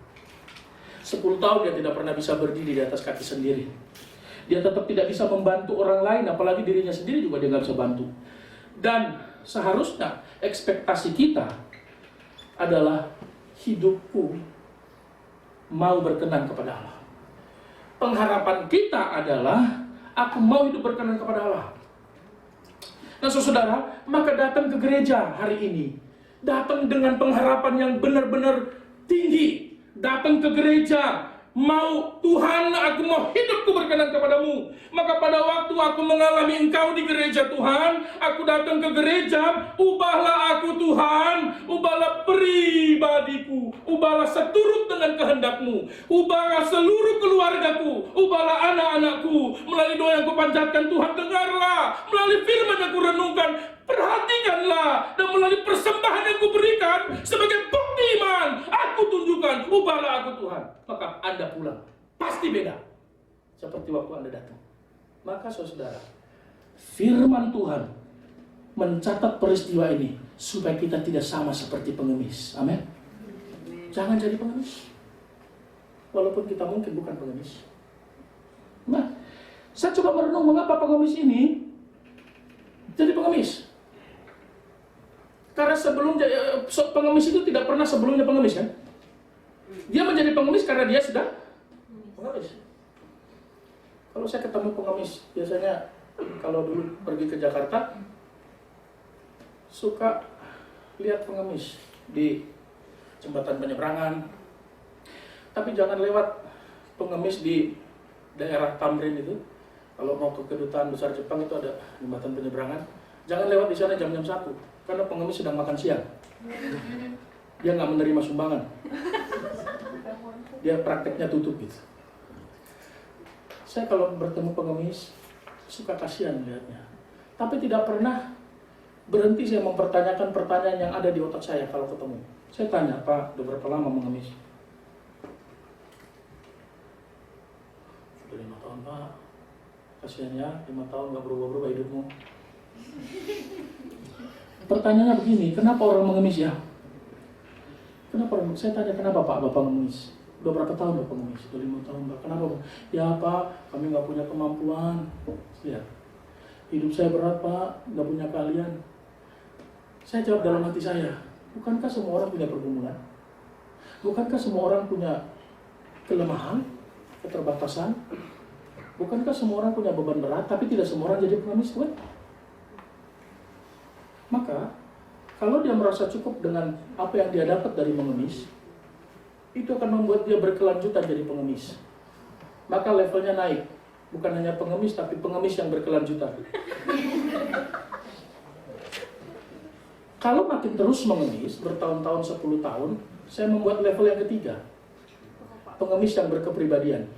10 tahun dia tidak pernah bisa berdiri di atas kaki sendiri. Dia tetap tidak bisa membantu orang lain, apalagi dirinya sendiri juga dia nggak bisa bantu. Dan seharusnya ekspektasi kita adalah hidupku mau berkenan kepada Allah. Pengharapan kita adalah aku mau hidup berkenan kepada Allah. Nah, saudara, maka datang ke gereja hari ini. Datang dengan pengharapan yang benar-benar tinggi. Datang ke gereja, mau Tuhan, aku mau hidupku berkenan kepadamu. Maka pada waktu aku mengalami Engkau di gereja Tuhan, aku datang ke gereja, ubahlah aku Tuhan, ubahlah pribadiku, ubahlah seturut dengan kehendak-Mu, ubahlah seluruh keluargaku, ubahlah anak-anakku. Melalui doa yang kupanjatkan Tuhan, dengarlah, melalui firman yang kurenungkan, perhatikanlah, dan melalui persembahan yang kuberikan sebagai bukti iman, aku tunjukkan, ubahlah aku Tuhan. Maka Anda pulang, pasti beda seperti waktu Anda datang. Maka saudara, firman Tuhan mencatat peristiwa ini supaya kita tidak sama seperti pengemis. Amin. Jangan jadi pengemis, walaupun kita mungkin bukan pengemis. Nah, saya coba merenung mengapa pengemis ini jadi pengemis. Karena sebelum pengemis itu tidak pernah sebelumnya pengemis, kan? Dia menjadi pengemis karena dia sudah pengemis. Kalau saya ketemu pengemis, biasanya kalau dulu pergi ke Jakarta, suka lihat pengemis di jembatan penyeberangan. Tapi jangan lewat pengemis di daerah Tamrin itu. Kalau mau ke kedutaan besar Jepang itu ada jembatan penyeberangan. Jangan lewat di sana jam-jam 1, karena pengemis sedang makan siang. Dia nggak menerima sumbangan. Dia prakteknya tutup gitu. Saya kalau bertemu pengemis suka kasihan lihatnya. Tapi tidak pernah berhenti saya mempertanyakan pertanyaan yang ada di otak saya kalau ketemu. Saya tanya, Pak, udah berapa lama mengemis? Sudah 5 tahun, Pak. Kasihan ya, 5 tahun gak berubah-berubah hidupmu. Pertanyaannya begini, kenapa orang mengemis ya? Kenapa orang? Saya tanya, kenapa Pak Bapak mengemis? Udah berapa tahun Bapak mengemis? Udah 5 tahun Pak. Kenapa Pak? Ya Pak, kami gak punya kemampuan. Lihat, hidup saya berat Pak, gak punya keahlian. Saya jawab dalam hati saya, bukankah semua orang punya pergumulan? Bukankah semua orang punya kelemahan, keterbatasan? Bukankah semua orang punya beban berat, tapi tidak semua orang jadi pengemis, bukan? Maka, kalau dia merasa cukup dengan apa yang dia dapat dari mengemis, itu akan membuat dia berkelanjutan jadi pengemis. Maka levelnya naik. Bukan hanya pengemis, tapi pengemis yang berkelanjutan. Kalau makin terus mengemis, bertahun-tahun, 10 tahun, saya membuat level yang ketiga. Pengemis yang berkepribadian.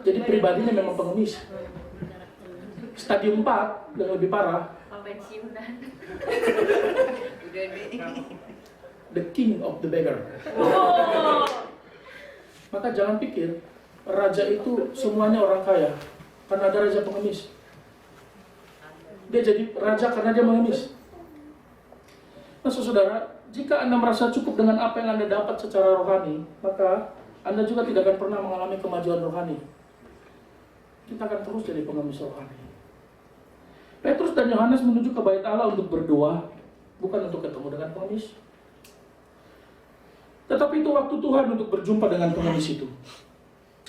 Jadi pribadinya memang pengemis. Stadium 4 yang lebih parah. Pensiunan. The king of the beggar. Maka jangan pikir raja itu semuanya orang kaya, karena ada raja pengemis. Dia jadi raja karena dia mengemis. Nah, saudara, jika Anda merasa cukup dengan apa yang Anda dapat secara rohani, maka Anda juga tidak akan pernah mengalami kemajuan rohani. Kita akan terus jadi pengemis rohani. Petrus dan Yohanes menuju ke bait Allah untuk berdoa, bukan untuk ketemu dengan pengemis. Tetapi itu waktu Tuhan untuk berjumpa dengan pengemis itu.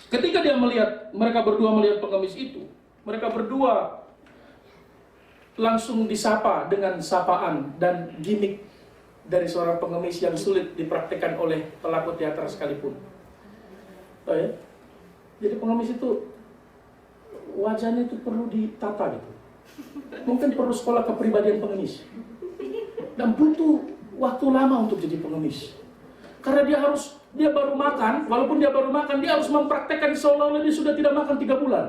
Ketika mereka berdua melihat pengemis itu, mereka berdua langsung disapa dengan sapaan dan gimmick dari seorang pengemis yang sulit dipraktikkan oleh pelaku teater sekalipun. Oh ya? Jadi pengemis itu wajahnya itu perlu ditata gitu. Mungkin perlu sekolah kepribadian pengemis. Dan butuh waktu lama untuk jadi pengemis. Karena dia baru makan, walaupun dia baru makan, dia harus mempraktekkan seolah-olah dia sudah tidak makan 3 bulan.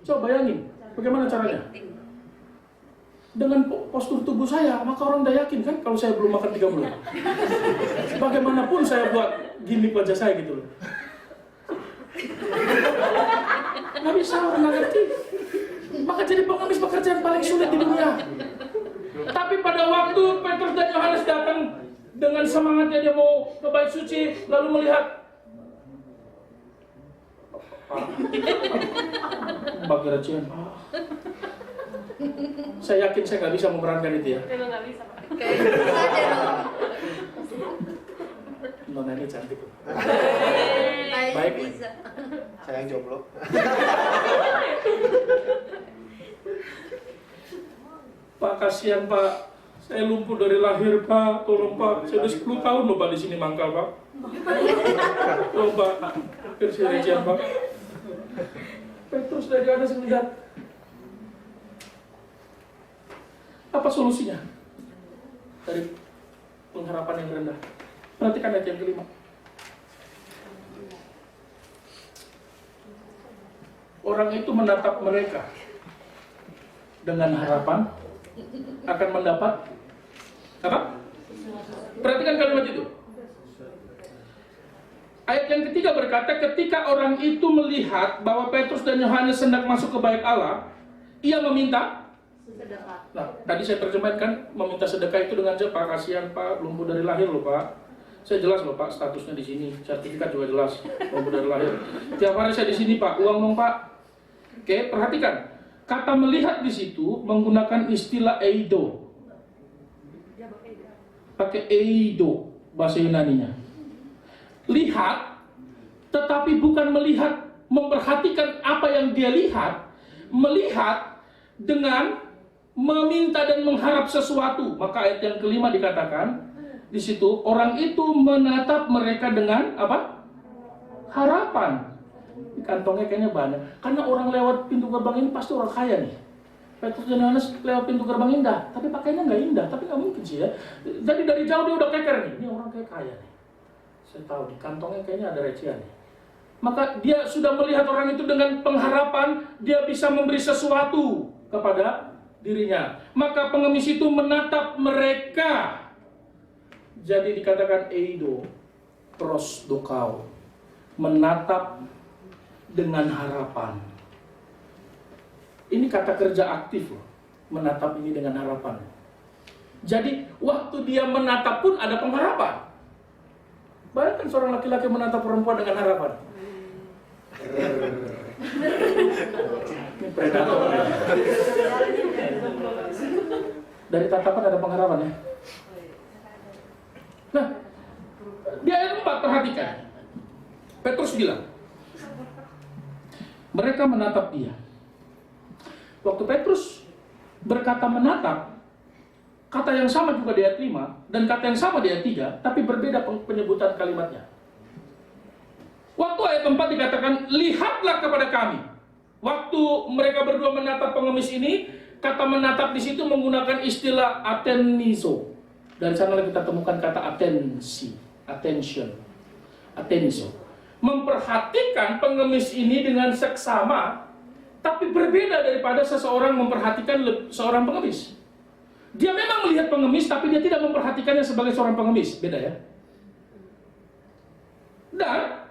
Coba bayangin, bagaimana caranya? Dengan postur tubuh saya, maka orang udah yakin kan kalau saya belum makan 3 bulan. Bagaimanapun saya buat gimmick wajah saya gitu loh. Nggak bisa, orang nggak ngerti. Maka jadi pengemis pekerjaan paling sulit di dunia. Tapi pada waktu Petrus dan Yohanes datang dengan semangatnya, dia mau ke bait suci, lalu melihat bagi recian. Saya yakin saya nggak bisa memerankan itu ya. Memang nggak bisa, Pak. Nona ini cantik. Baik. Saya yang jomblo. Pak, kasihan Pak. Saya lumpuh dari lahir Pak. Tolong Pak. Saya udah 10 tahun loh Pak di sini mangkal Pak. Tolong Pak. Kasih recian Pak. Petrus dari atas melihat. Apa solusinya dari pengharapan yang rendah? Perhatikan ayat yang kelima. Orang itu menatap mereka dengan harapan akan mendapat apa? Perhatikan kalimat itu. Ayat yang ketiga berkata, ketika orang itu melihat bahwa Petrus dan Yohanes hendak masuk ke bait Allah, ia meminta sedekah. Nah, tadi saya terjemahkan meminta sedekah itu dengan Pak, kasihan Pak, lumpuh dari lahir loh Pak. Saya jelas loh Pak, statusnya di sini, sertifikat juga jelas, lumpuh dari lahir. Tiap hari saya di sini Pak, uang dong Pak. Oke, perhatikan. Kata melihat di situ menggunakan istilah eido. Pakai eido bahasa Yunaninya. Lihat, tetapi bukan melihat, memperhatikan apa yang dia lihat, melihat dengan meminta dan mengharap sesuatu, maka ayat yang kelima dikatakan di situ orang itu menatap mereka dengan apa? Harapan. Di kantongnya kayaknya banyak. Karena orang lewat pintu gerbang ini pasti orang kaya nih. Petrus dan Yohanes lewat pintu gerbang indah, tapi pakaiannya nggak indah, tapi nggak mungkin sih ya. Jadi dari jauh dia udah keker nih. Ini orang kayak kaya nih. Saya tahu di kantongnya kayaknya ada recehan nih. Maka dia sudah melihat orang itu dengan pengharapan dia bisa memberi sesuatu kepada dirinya. Maka pengemis itu menatap mereka. Jadi dikatakan eido prosdokau, menatap dengan harapan. Ini kata kerja aktif loh, menatap ini dengan harapan. Jadi waktu dia menatap pun ada pengharapan. Bayangkan seorang laki-laki menatap perempuan dengan harapan. Ini predator. Dari tatapan ada pengharapan ya. Nah, di ayat 4 perhatikan. Petrus bilang, mereka menatap dia. Waktu Petrus berkata menatap, kata yang sama juga di ayat 5 dan kata yang sama di ayat 3, tapi berbeda penyebutan kalimatnya. Waktu ayat 4 dikatakan, lihatlah kepada kami. Waktu mereka berdua menatap pengemis ini, kata menatap di situ menggunakan istilah atenizo. Dari sana kita temukan kata atensi, attention, atenizo. Memperhatikan pengemis ini dengan seksama, tapi berbeda daripada seseorang memperhatikan seorang pengemis. Dia memang melihat pengemis, tapi dia tidak memperhatikannya sebagai seorang pengemis. Beda ya. Dan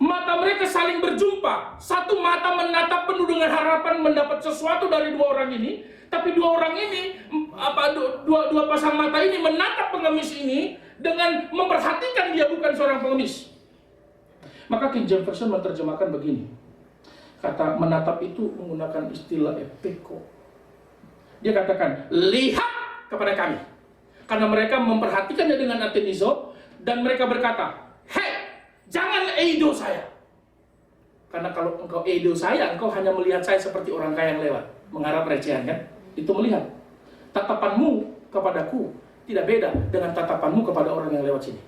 mata mereka saling berjumpa. Satu mata menatap penuh dengan harapan mendapat sesuatu dari dua orang ini, tapi dua orang ini, dua pasang mata ini menatap pengemis ini dengan memperhatikan dia bukan seorang pengemis. Maka King James Version menerjemahkan begini. Kata menatap itu menggunakan istilah epeko. Dia katakan, lihat kepada kami. Karena mereka memperhatikannya dengan atenizo, dan mereka berkata, hei, jangan eido saya. Karena kalau engkau eido saya, engkau hanya melihat saya seperti orang kaya yang lewat, mengharap recehan kan? Itu melihat. Tatapanmu kepadaku tidak beda dengan tatapanmu kepada orang yang lewat sini.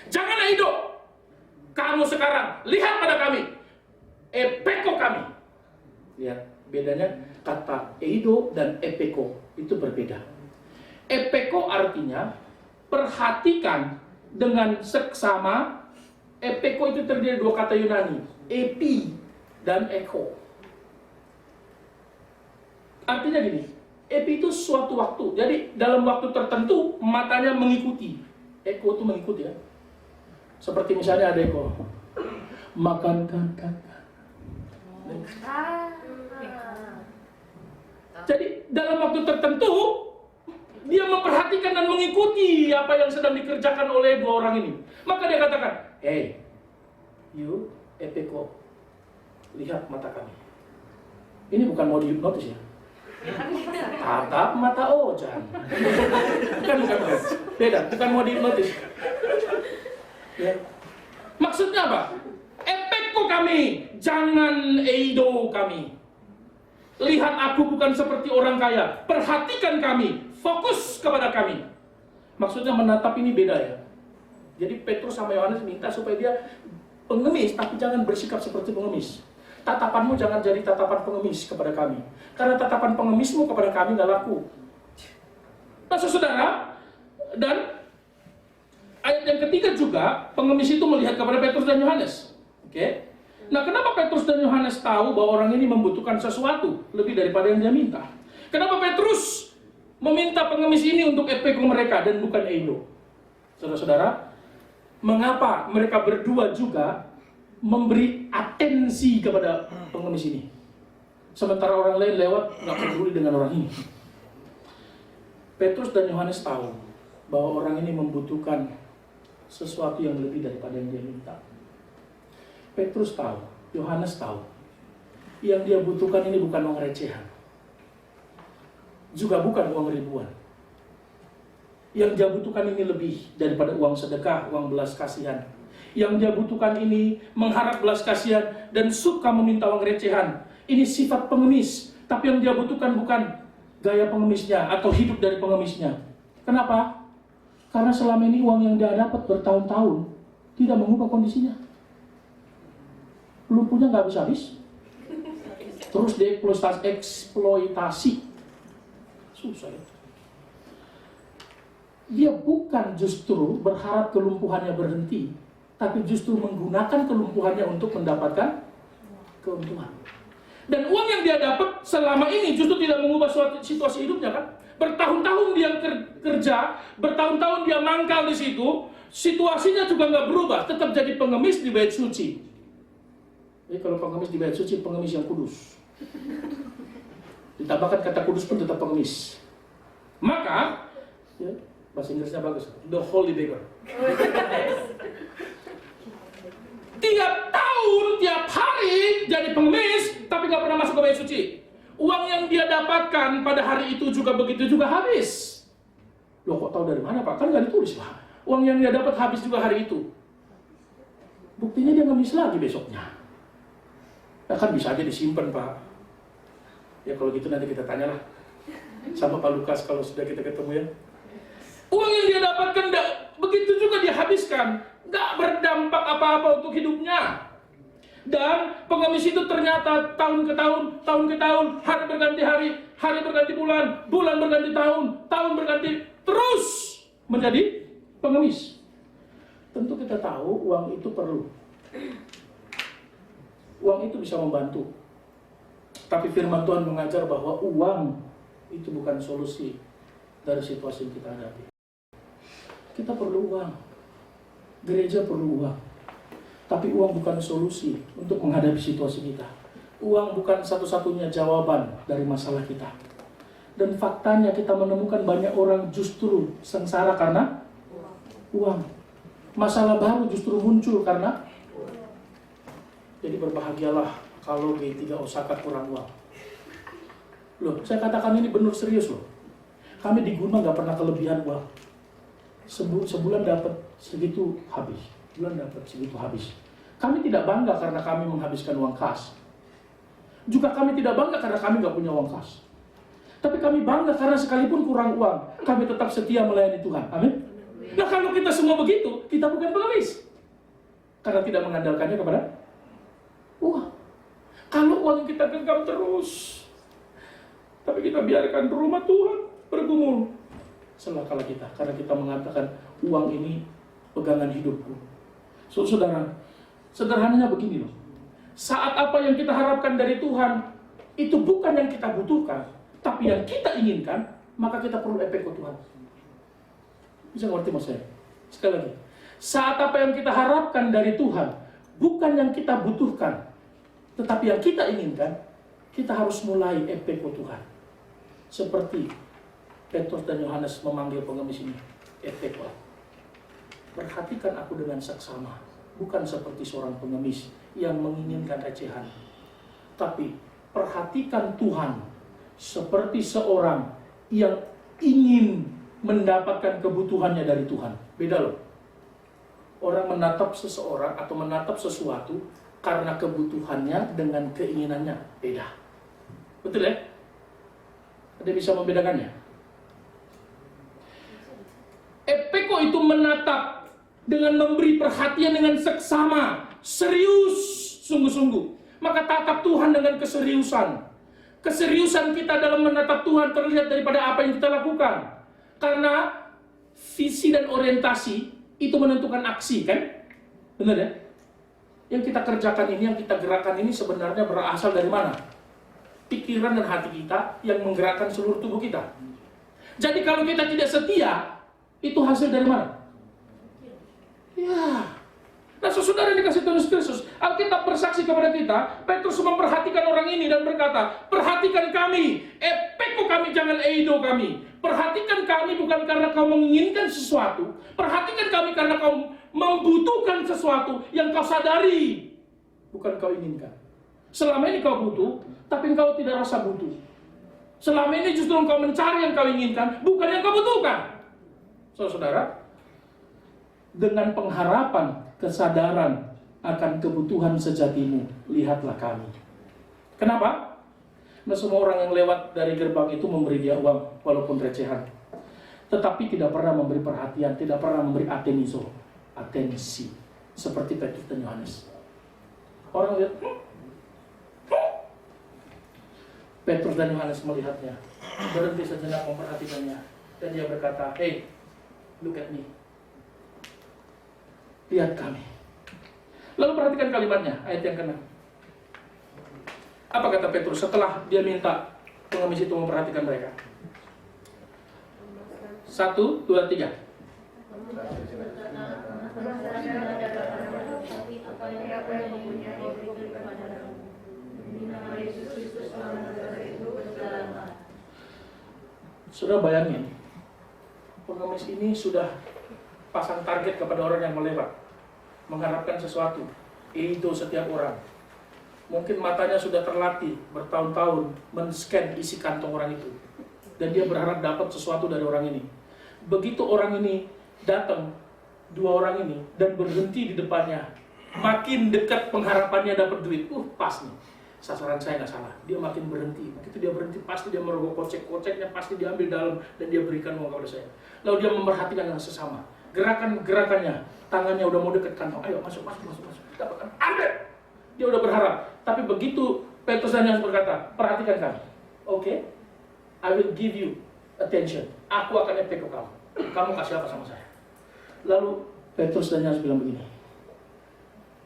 Jangan eido. Kamu sekarang lihat pada kami. Epeko kami. Lihat bedanya, kata eido dan epeko itu berbeda. Epeko artinya perhatikan dengan seksama. Epeko itu terdiri dari dua kata Yunani, epi dan eko. Artinya gini, epi itu suatu waktu. Jadi dalam waktu tertentu matanya mengikuti. Eko itu mengikuti ya. Seperti misalnya ada eko, makankan kakak. Jadi dalam waktu tertentu dia memperhatikan dan mengikuti apa yang sedang dikerjakan oleh dua orang ini. Maka dia katakan, hey, you, epeko, lihat mata kami. Ini bukan mau dihipnotis ya. Tatap mata Ojan. Bukan. Beda, bukan mau dihipnotis. Ya. Maksudnya apa? Epeko kami, jangan eido kami. Lihat aku bukan seperti orang kaya. Perhatikan kami, fokus kepada kami. Maksudnya menatap ini beda ya. Jadi Petrus sama Yohanes minta supaya dia pengemis, tapi jangan bersikap seperti pengemis. Tatapanmu jangan jadi tatapan pengemis kepada kami. Karena tatapan pengemismu kepada kami gak laku. Nah saudara, dan ayat yang ketiga juga, pengemis itu melihat kepada Petrus dan Yohanes. Oke? Nah, kenapa Petrus dan Yohanes tahu bahwa orang ini membutuhkan sesuatu lebih daripada yang dia minta? Kenapa Petrus meminta pengemis ini untuk epeko mereka dan bukan eido? Saudara-saudara, mengapa mereka berdua juga memberi atensi kepada pengemis ini? Sementara orang lain lewat, nggak peduli dengan orang ini. Petrus dan Yohanes tahu bahwa orang ini membutuhkan sesuatu yang lebih daripada yang dia minta. Petrus tahu, Yohanes tahu, yang dia butuhkan ini bukan uang recehan, juga bukan uang ribuan. Yang dia butuhkan ini lebih daripada uang sedekah, uang belas kasihan. Yang dia butuhkan ini mengharap belas kasihan dan suka meminta uang recehan. Ini sifat pengemis, tapi yang dia butuhkan bukan gaya pengemisnya atau hidup dari pengemisnya. Kenapa? Karena selama ini uang yang dia dapat bertahun-tahun tidak mengubah kondisinya. Lumpuhnya nggak habis-habis. Terus dieksploitasi. Susah ya. Dia bukan justru berharap kelumpuhannya berhenti, tapi justru menggunakan kelumpuhannya untuk mendapatkan keuntungan. Dan uang yang dia dapat selama ini justru tidak mengubah suatu situasi hidupnya kan. Bertahun-tahun dia kerja, bertahun-tahun dia mangkal di situ, situasinya juga nggak berubah, tetap jadi pengemis di bait suci. Jadi kalau pengemis di bait suci, pengemis yang kudus. Ditambahkan kata kudus pun tetap pengemis. Maka, ya, bahasa Inggrisnya bagus, the holy beggar. Tiap tahun, tiap hari jadi pengemis, tapi nggak pernah masuk ke bait suci. Uang yang dia dapatkan pada hari itu juga begitu juga habis. Loh kok tahu dari mana Pak? Kan nggak ditulis Pak. Uang yang dia dapat habis juga hari itu. Buktinya dia ngemis lagi besoknya. Ya kan bisa aja disimpan Pak. Ya kalau gitu nanti kita tanyalah sama Pak Lukas kalau sudah kita ketemu ya. Uang yang dia dapatkan begitu juga dia habiskan. Nggak berdampak apa-apa untuk hidupnya. Dan pengemis itu ternyata tahun ke tahun, hari berganti hari berganti bulan, bulan berganti tahun berganti terus menjadi pengemis. Tentu kita tahu uang itu perlu. Uang itu bisa membantu. Tapi firman Tuhan mengajar bahwa uang itu bukan solusi dari situasi yang kita hadapi. Kita perlu uang. Gereja perlu uang. Tapi uang bukan solusi untuk menghadapi situasi kita. Uang bukan satu-satunya jawaban dari masalah kita. Dan faktanya kita menemukan banyak orang justru sengsara karena uang. Masalah baru justru muncul karena uang. Jadi berbahagialah kalau G3 Osaka kurang uang. Loh, saya katakan ini benar serius loh. Kami di Guna nggak pernah kelebihan uang. Sebulan dapat segitu habis. Bulan dapat segitu habis. Kami tidak bangga karena kami menghabiskan uang kas. Juga kami tidak bangga karena kami nggak punya uang kas. Tapi kami bangga karena sekalipun kurang uang, kami tetap setia melayani Tuhan. Amin. Nah kalau kita semua begitu, kita bukan pengemis. Karena tidak mengandalkannya kepada uang. Kalau uang kita genggam terus, tapi kita biarkan rumah Tuhan bergumul, celakalah kita. Karena kita mengatakan uang ini pegangan hidupku. Saudara, sederhananya begini loh. Saat apa yang kita harapkan dari Tuhan itu bukan yang kita butuhkan, tapi yang kita inginkan, maka kita perlu efek ke Tuhan. Bisa ngerti mas saya? Sekali lagi, saat apa yang kita harapkan dari Tuhan bukan yang kita butuhkan, tetapi yang kita inginkan, kita harus mulai efek ke Tuhan. Seperti Petrus dan Yohanes memanggil pengemis ini, efeklah. Perhatikan aku dengan saksama, bukan seperti seorang pengemis yang menginginkan recehan. Tapi perhatikan Tuhan seperti seorang yang ingin mendapatkan kebutuhannya dari Tuhan. Beda loh. Orang menatap seseorang atau menatap sesuatu karena kebutuhannya dengan keinginannya. Beda. Betul ya? Ada bisa membedakannya? Epeko itu menatap dengan memberi perhatian dengan seksama, serius, sungguh-sungguh. Maka tatap Tuhan dengan keseriusan. Keseriusan kita dalam menatap Tuhan terlihat daripada apa yang kita lakukan. Karena visi dan orientasi itu menentukan aksi, kan? Benar ya? Yang kita kerjakan ini, yang kita gerakan ini sebenarnya berasal dari mana? Pikiran dan hati kita yang menggerakkan seluruh tubuh kita. Jadi kalau kita tidak setia, itu hasil dari mana? Ya. Nah, saudara yang dikasih Tuhan Yesus, Alkitab bersaksi kepada kita, Petrus memperhatikan orang ini dan berkata, perhatikan kami, epeko kami, jangan eido kami. Perhatikan kami bukan karena kau menginginkan sesuatu, perhatikan kami karena kau membutuhkan sesuatu yang kau sadari, bukan kau inginkan. Selama ini kau butuh, tapi engkau tidak rasa butuh. Selama ini justru engkau mencari yang kau inginkan, bukan yang kau butuhkan. Saudara, dengan pengharapan, kesadaran akan kebutuhan sejatimu, lihatlah kami. Kenapa? Nah, semua orang yang lewat dari gerbang itu memberi dia uang, walaupun recehan. Tetapi tidak pernah memberi perhatian, tidak pernah memberi atensi. Seperti Petrus dan Yohanes. Orang lihat, Petrus dan Yohanes melihatnya, berhenti sejenak memperhatikannya, dan dia berkata, "Hey, look at me. Lihat kami." Lalu perhatikan kalimatnya, ayat yang ke-6. Apa kata Petrus setelah dia minta pengemis itu memperhatikan mereka? 1, 2, 3. Sudah bayangin, pengemis ini sudah pasang target kepada orang yang melewat, mengharapkan sesuatu. Itu setiap orang. Mungkin matanya sudah terlatih bertahun-tahun men-scan isi kantong orang itu, dan dia berharap dapat sesuatu dari orang ini. Begitu orang ini datang, dua orang ini, dan berhenti di depannya, makin dekat pengharapannya dapat duit. Pas nih, sasaran saya nggak salah. Dia makin berhenti. Begitu dia berhenti, pasti dia merogoh kocek-koceknya, pasti dia ambil dalam dan dia berikan uang kepada saya. Lalu dia memperhatikan yang sesama. Gerakan-gerakannya, tangannya udah mau dekat kantong. Ayo masuk. Dapatkan, ambil. Dia udah berharap. Tapi begitu Petrus dan Yohanes berkata, perhatikan kami. Oke, I will give you attention. Aku akan efek ke kamu. Kamu kasih apa sama saya? Lalu Petrus dan Yohanes bilang begini,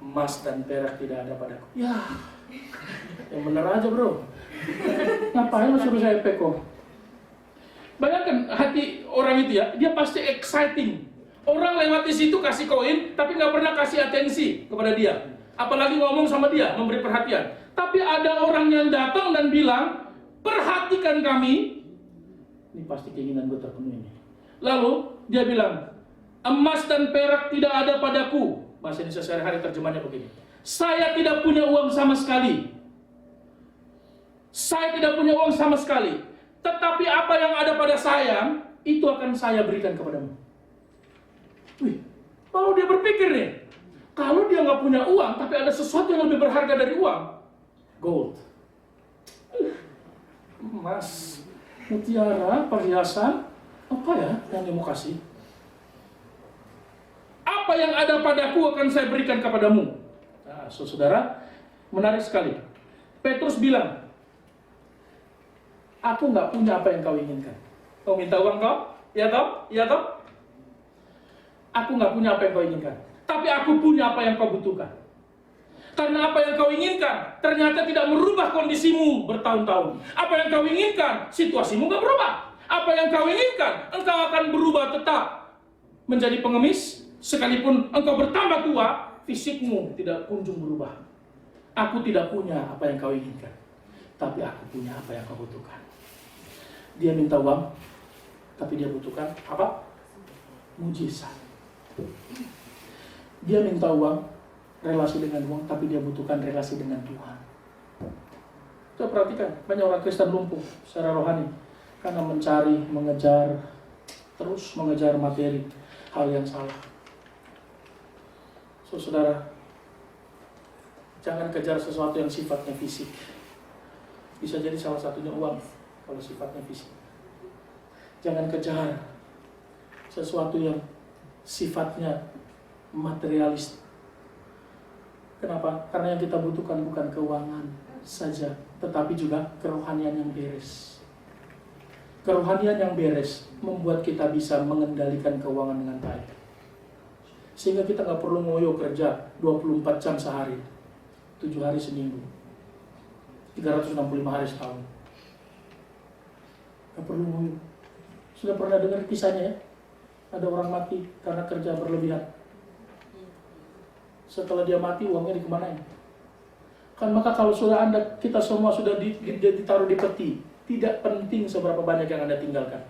emas dan perak tidak ada padaku. Ya, yang bener aja bro. Ngapain lu suruh saya peko? Bayangkan hati orang itu ya, dia pasti exciting. Orang lewat di situ kasih koin, tapi nggak pernah kasih atensi kepada dia. Apalagi ngomong sama dia, memberi perhatian. Tapi ada orang yang datang dan bilang, perhatikan kami. Ini pasti keinginan gue terpenuhi ini. Lalu dia bilang, emas dan perak tidak ada padaku. Bahasa Indonesia sehari-hari terjemahnya begini. Saya tidak punya uang sama sekali. Saya tidak punya uang sama sekali. Tetapi apa yang ada pada saya, itu akan saya berikan kepadamu. Wih, kalau dia berpikir nih, kalau dia nggak punya uang, tapi ada sesuatu yang lebih berharga dari uang, gold, emas, mutiara, perhiasan, apa ya yang dia mau kasih? Apa yang ada padaku akan saya berikan kepadamu. Nah, saudara, menarik sekali. Petrus bilang, aku nggak punya apa yang kau inginkan. Kau minta uang kau? Ya toh? Ya toh? Aku nggak punya apa yang kau inginkan. Tapi aku punya apa yang kau butuhkan. Karena apa yang kau inginkan ternyata tidak merubah kondisimu bertahun-tahun. Apa yang kau inginkan, situasimu nggak berubah. Apa yang kau inginkan, engkau akan berubah tetap menjadi pengemis. Sekalipun engkau bertambah tua, fisikmu tidak kunjung berubah. Aku tidak punya apa yang kau inginkan, tapi aku punya apa yang kau butuhkan. Dia minta uang, tapi dia butuhkan apa? Mujizat. Dia minta uang, relasi dengan uang, tapi dia butuhkan relasi dengan Tuhan. Coba perhatikan, banyak orang Kristen lumpuh secara rohani karena mencari, terus mengejar materi, hal yang salah. Saudara, jangan kejar sesuatu yang sifatnya fisik. Bisa jadi salah satunya uang kalau sifatnya fisik. Jangan kejar sesuatu yang sifatnya materialis. Kenapa? Karena yang kita butuhkan bukan keuangan saja, tetapi juga kerohanian yang beres. Kerohanian yang beres membuat kita bisa mengendalikan keuangan dengan baik. Sehingga kita nggak perlu ngoyo kerja 24 jam sehari, 7 hari seminggu, 365 hari setahun. Nggak perlu ngoyo. Sudah pernah dengar kisahnya ya? Ada orang mati karena kerja berlebihan. Setelah dia mati, uangnya dikemanain? Kan maka kalau sudah kita semua sudah ditaruh di peti, tidak penting seberapa banyak yang Anda tinggalkan.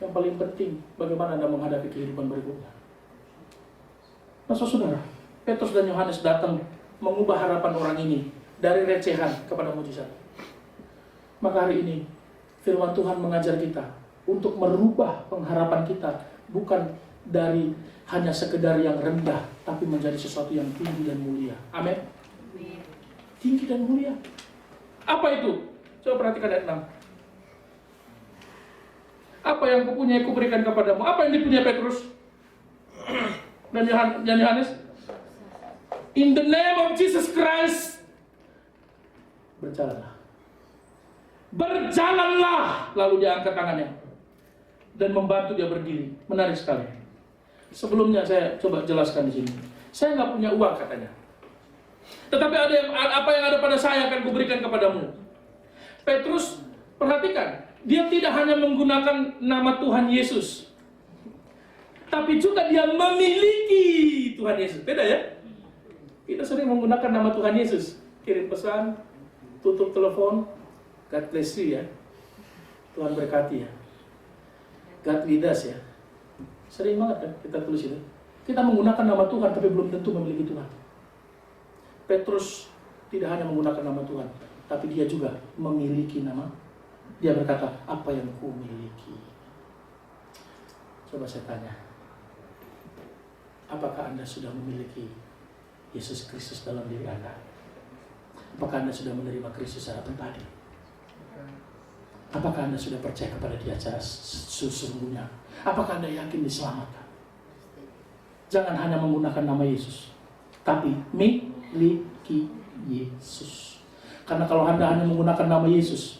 Yang paling penting, bagaimana Anda menghadapi kehidupan berikutnya. Nah, saudara, Petrus dan Yohanes datang mengubah harapan orang ini dari recehan kepada mujizat. Maka hari ini, firman Tuhan mengajar kita untuk merubah pengharapan kita, bukan dari hanya sekedar yang rendah, tapi menjadi sesuatu yang tinggi dan mulia. Amin. Tinggi dan mulia. Apa itu? Coba perhatikan ayat 6. Apa yang kupunyai kuberikan kepadamu? Apa yang dipunyai Petrus dan Yohanes? In the name of Jesus Christ, berjalanlah. Berjalanlah. Lalu dia angkat tangannya dan membantu dia berdiri. Menarik sekali. Sebelumnya saya coba jelaskan di sini. Saya nggak punya uang katanya. Tetapi apa yang ada pada saya akan kuberikan kepadamu. Petrus, perhatikan, dia tidak hanya menggunakan nama Tuhan Yesus, tapi juga dia memiliki Tuhan Yesus. Beda ya? Kita sering menggunakan nama Tuhan Yesus, kirim pesan, tutup telepon, God bless you ya, Tuhan berkati ya, God lead us ya. Sering banget kan kita tulis itu. Kita menggunakan nama Tuhan tapi belum tentu memiliki Tuhan. Petrus tidak hanya menggunakan nama Tuhan, tapi dia juga memiliki nama. Dia berkata, apa yang ku miliki? Coba saya tanya, apakah Anda sudah memiliki Yesus Kristus dalam diri Anda? Apakah Anda sudah menerima Kristus secara pribadi? Apakah Anda sudah percaya kepada Dia secara sesungguhnya? Apakah Anda yakin diselamatkan? Jangan hanya menggunakan nama Yesus, tapi miliki Yesus. Karena kalau Anda hanya menggunakan nama Yesus,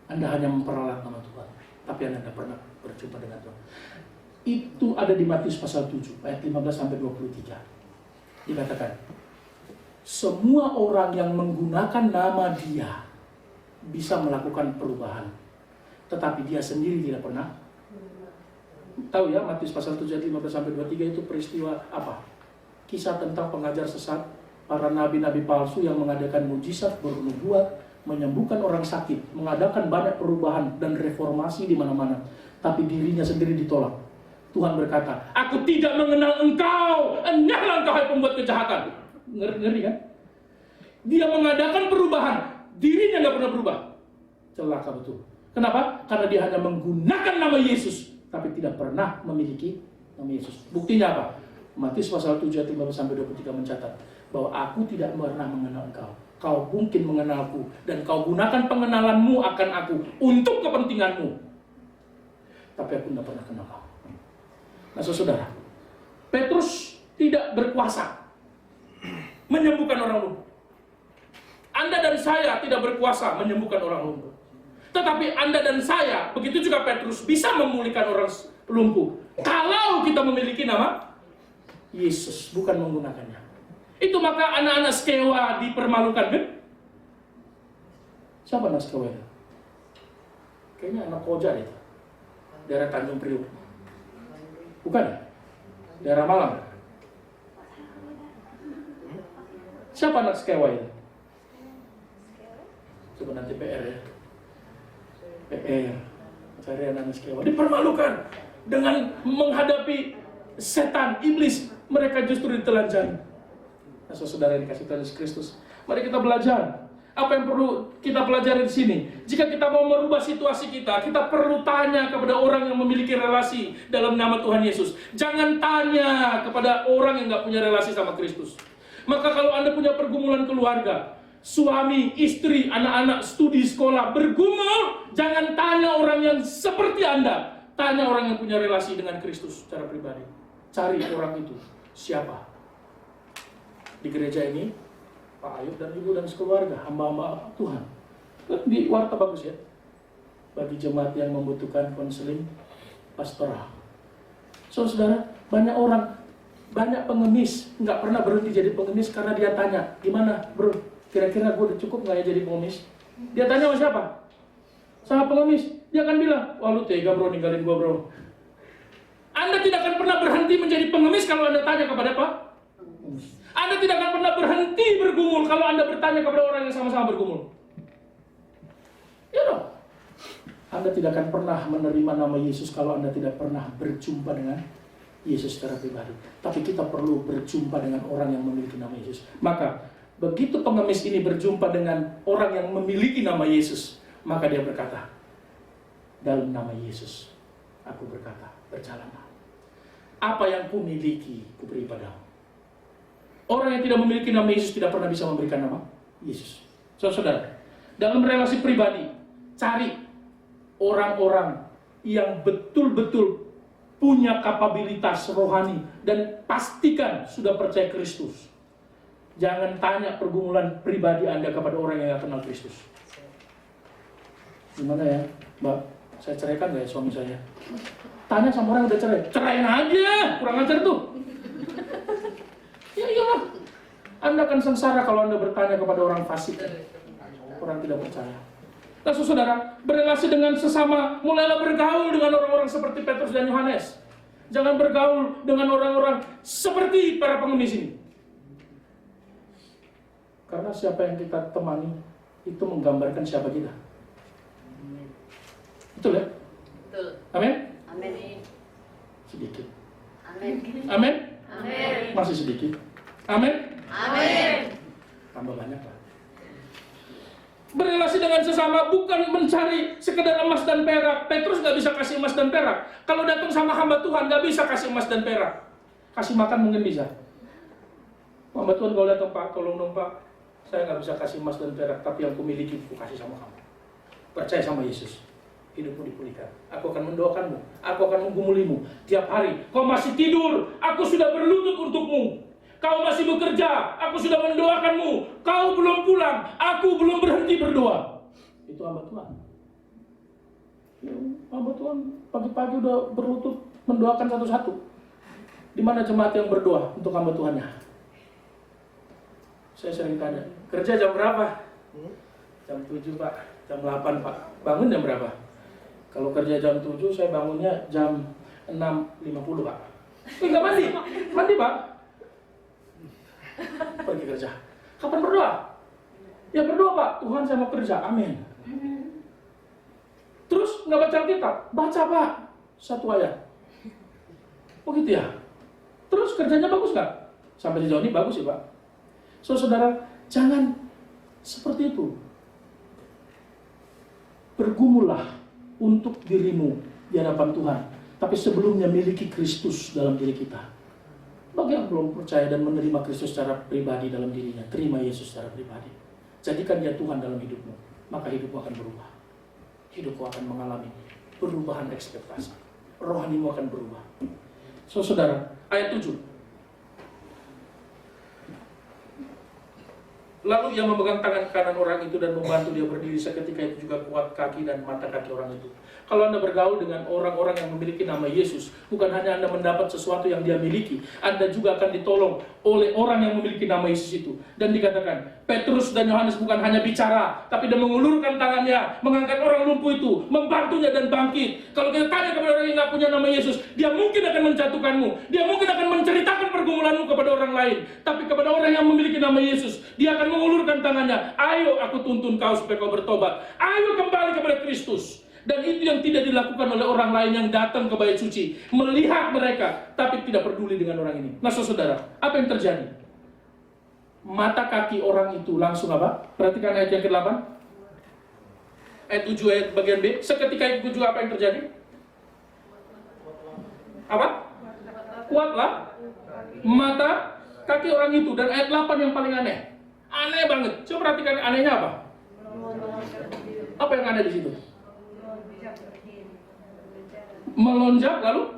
Anda hanya memperalat nama Tuhan, tapi Anda tidak pernah berjumpa dengan Tuhan. Itu ada di Matius pasal 7 ayat 15-23. Dikatakan, semua orang yang menggunakan nama Dia bisa melakukan perubahan, tetapi dia sendiri tidak pernah. Tahu ya, Matius pasal 7 ayat 15-23 itu peristiwa apa? Kisah tentang pengajar sesat, para nabi-nabi palsu yang mengadakan mujizat, bernubuat, menyembuhkan orang sakit, mengadakan banyak perubahan dan reformasi di mana-mana, tapi dirinya sendiri ditolak. Tuhan berkata, aku tidak mengenal engkau, enyahlah engkau hai pembuat kejahatan. Ngeri kan? Dia mengadakan perubahan, dirinya nggak pernah berubah. Celaka betul. Kenapa? Karena dia hanya menggunakan nama Yesus, tapi tidak pernah memiliki nama Yesus. Buktinya apa? Matius pasal 7 ayat 15-23 mencatat bahwa aku tidak pernah mengenal engkau. Kau mungkin mengenalku dan kau gunakan pengenalanmu akan aku untuk kepentinganmu, tapi aku tidak pernah kenal kau. Nah saudara, Petrus tidak berkuasa menyembuhkan orang lumpuh. Anda dan saya tidak berkuasa menyembuhkan orang lumpuh. Tetapi Anda dan saya, begitu juga Petrus, bisa memulihkan orang lumpuh kalau kita memiliki nama Yesus, bukan menggunakannya. Itu maka anak-anak Skewa dipermalukan kan? Siapa anak Skewa itu? Kayaknya anak Koja itu, daerah Tanjung Priok. Bukan? Daerah Malang. Siapa anak Skewa itu? Coba nanti PR ya. PR. Cari anak Skewa. Dipermalukan dengan menghadapi setan, iblis. Mereka justru ditelanjangi. Nah, saudara yang dikasih Tuhan Yesus Kristus, mari kita belajar. Apa yang perlu kita pelajari di sini? Jika kita mau merubah situasi kita perlu tanya kepada orang yang memiliki relasi dalam nama Tuhan Yesus. Jangan tanya kepada orang yang nggak punya relasi sama Kristus. Maka kalau Anda punya pergumulan keluarga, suami, istri, anak-anak, studi, sekolah, bergumul, jangan tanya orang yang seperti Anda. Tanya orang yang punya relasi dengan Kristus secara pribadi. Cari orang itu. Siapa? Di gereja ini, Pak Ayub dan Ibu dan sekeluarga, hamba-hamba Tuhan. Di warta bagus ya. Bagi jemaat yang membutuhkan konseling pastoral. Saudara, banyak orang, banyak pengemis, nggak pernah berhenti jadi pengemis karena dia tanya, gimana bro, kira-kira gue udah cukup nggak ya jadi pengemis? Dia tanya sama siapa? Sama pengemis. Dia akan bilang, wah lu tega bro ninggalin gue bro. Anda tidak akan pernah berhenti menjadi pengemis kalau Anda tanya kepada apa? Anda tidak akan pernah berhenti bergumul kalau Anda bertanya kepada orang yang sama-sama bergumul. Ya dong. Anda tidak akan pernah menerima nama Yesus kalau Anda tidak pernah berjumpa dengan Yesus secara pribadi. Tapi kita perlu berjumpa dengan orang yang memiliki nama Yesus. Maka begitu pengemis ini berjumpa dengan orang yang memiliki nama Yesus, maka dia berkata, dalam nama Yesus aku berkata, berjalanlah. Apa yang ku miliki ku beri padamu. Orang yang tidak memiliki nama Yesus tidak pernah bisa memberikan nama Yesus. Saudara, dalam relasi pribadi, cari orang-orang yang betul-betul punya kapabilitas rohani dan pastikan sudah percaya Kristus. Jangan tanya pergumulan pribadi Anda kepada orang yang gak kenal Kristus. Gimana ya, Mbak? Saya ceraikan gak ya suami saya? Tanya sama orang yang udah cerai. Ceraiin aja, kurang ajar tuh. Ya iyalah. Anda akan sengsara kalau Anda bertanya kepada orang fasik, orang tidak percaya. Nah, saudara, berrelasi dengan sesama, mulailah bergaul dengan orang-orang seperti Petrus dan Yohanes. Jangan bergaul dengan orang-orang seperti para pengemis ini. Karena siapa yang kita temani, itu menggambarkan siapa kita. Betul ya? Betul. Amin? Amin. Sedikit. Amin. Amin? Amin. Masih sedikit. Amin? Amin. Tambah banyak lah. Berrelasi dengan sesama bukan mencari sekedar emas dan perak. Petrus gak bisa kasih emas dan perak. Kalau datang sama hamba Tuhan gak bisa kasih emas dan perak. Kasih makan mungkin bisa. Hamba Tuhan kalau datang, Pak, tolong dong Pak, saya gak bisa kasih emas dan perak, tapi yang kumiliki aku kasih sama kamu. Percaya sama Yesus, hidupmu dipulihkan. Aku akan mendoakanmu, aku akan menggumulimu tiap hari. Kau masih tidur, aku sudah berlutut untukmu. Kau masih bekerja, aku sudah mendoakanmu. Kau belum pulang, aku belum berhenti berdoa. Itu hamba Tuhan. Ya, hamba Tuhan pagi-pagi udah berlutut mendoakan satu-satu. Di mana jemaat yang berdoa untuk hamba Tuhannya? Saya sering tanya, kerja jam berapa? Jam 7 Pak, jam 8 Pak. Bangun jam berapa? Kalau kerja jam 7, saya bangunnya jam 6.50 Pak. Enggak mandi, mandi Pak. Pergi kerja. Kapan berdoa? Ya berdoa Pak, Tuhan saya mau kerja, amin. Terus nggak baca Alkitab? Baca Pak, 1 ayat. Oh gitu ya? Terus kerjanya bagus nggak? Sampai sejauh ini bagus sih Pak. So saudara, jangan seperti itu. Bergumullah untuk dirimu di hadapan Tuhan. Tapi sebelumnya miliki Kristus dalam diri kita. Bagi yang belum percaya dan menerima Kristus secara pribadi dalam dirinya, terima Yesus secara pribadi. Jadikan dia Tuhan dalam hidupmu, maka hidupmu akan berubah. Hidupmu akan mengalami perubahan ekspektasi. Rohanimu akan berubah. So, saudara, ayat 7. Lalu ia memegang tangan kanan orang itu dan membantu dia berdiri. Seketika itu juga kuat kaki dan mata kaki orang itu. Kalau Anda bergaul dengan orang-orang yang memiliki nama Yesus, bukan hanya Anda mendapat sesuatu yang dia miliki, Anda juga akan ditolong oleh orang yang memiliki nama Yesus itu. Dan dikatakan, Petrus dan Yohanes bukan hanya bicara, tapi dia mengulurkan tangannya, mengangkat orang lumpuh itu, membantunya dan bangkit. Kalau kita tanya kepada orang yang tidak punya nama Yesus, dia mungkin akan menjatuhkanmu, dia mungkin akan menceritakan pergumulanmu kepada orang lain. Tapi kepada orang yang memiliki nama Yesus, dia akan mengulurkan tangannya, ayo aku tuntun kau supaya kau bertobat, ayo kembali kepada Kristus. Dan itu yang tidak dilakukan oleh orang lain yang datang ke bait suci, melihat mereka tapi tidak peduli dengan orang ini. Nah saudara, apa yang terjadi? Mata kaki orang itu langsung apa? Perhatikan ayat yang ke-8, ayat 7 ayat bagian B. Seketika itu juga apa yang terjadi? Apa? Kuatlah mata kaki orang itu. Dan ayat 8 yang paling aneh. Aneh banget. Coba perhatikan anehnya apa? Apa yang aneh di situ? Melonjak lalu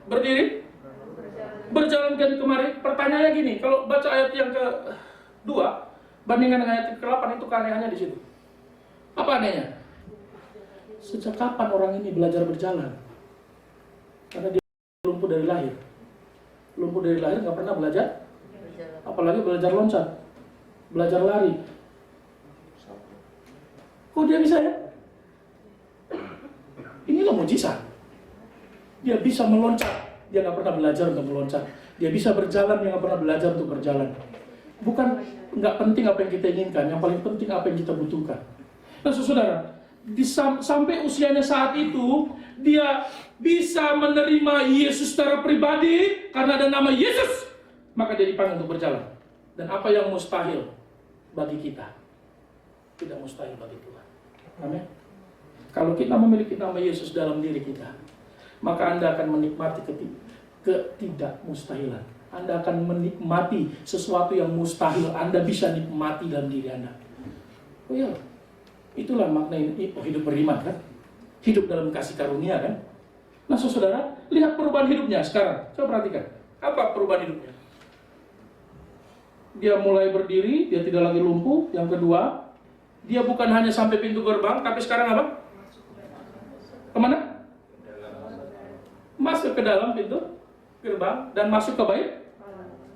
berdiri, berjalan kemari. Pertanyaannya gini, kalau baca ayat yang ke-2 bandingkan dengan ayat ke-8, itu keanehannya di situ. Apa anehnya? Sejak kapan orang ini belajar berjalan? Karena dia lumpuh dari lahir. Lumpuh dari lahir nggak pernah belajar, apalagi belajar loncat, belajar lari. Kok dia bisa ya? Inilah mujizat. Dia bisa meloncat, dia nggak pernah belajar untuk meloncat. Dia bisa berjalan, dia nggak pernah belajar untuk berjalan. Bukan nggak penting apa yang kita inginkan, yang paling penting apa yang kita butuhkan. Nah, saudara, sampai usianya saat itu dia bisa menerima Yesus secara pribadi karena ada nama Yesus, maka dia dipanggil untuk berjalan. Dan apa yang mustahil bagi kita tidak mustahil bagi Tuhan. Amin. Kalau kita memiliki nama Yesus dalam diri kita, maka Anda akan menikmati ketidakmustahilan. Anda akan menikmati sesuatu yang mustahil, Anda bisa nikmati dalam diri Anda. Oh iya, itulah makna ini, hidup beriman kan? Hidup dalam kasih karunia kan? Nah saudara, lihat perubahan hidupnya sekarang. Coba perhatikan, apa perubahan hidupnya? Dia mulai berdiri, dia tidak lagi lumpuh. Yang kedua, dia bukan hanya sampai pintu gerbang, tapi sekarang apa? Kemana? Masuk ke dalam pintu gerbang dan masuk ke bait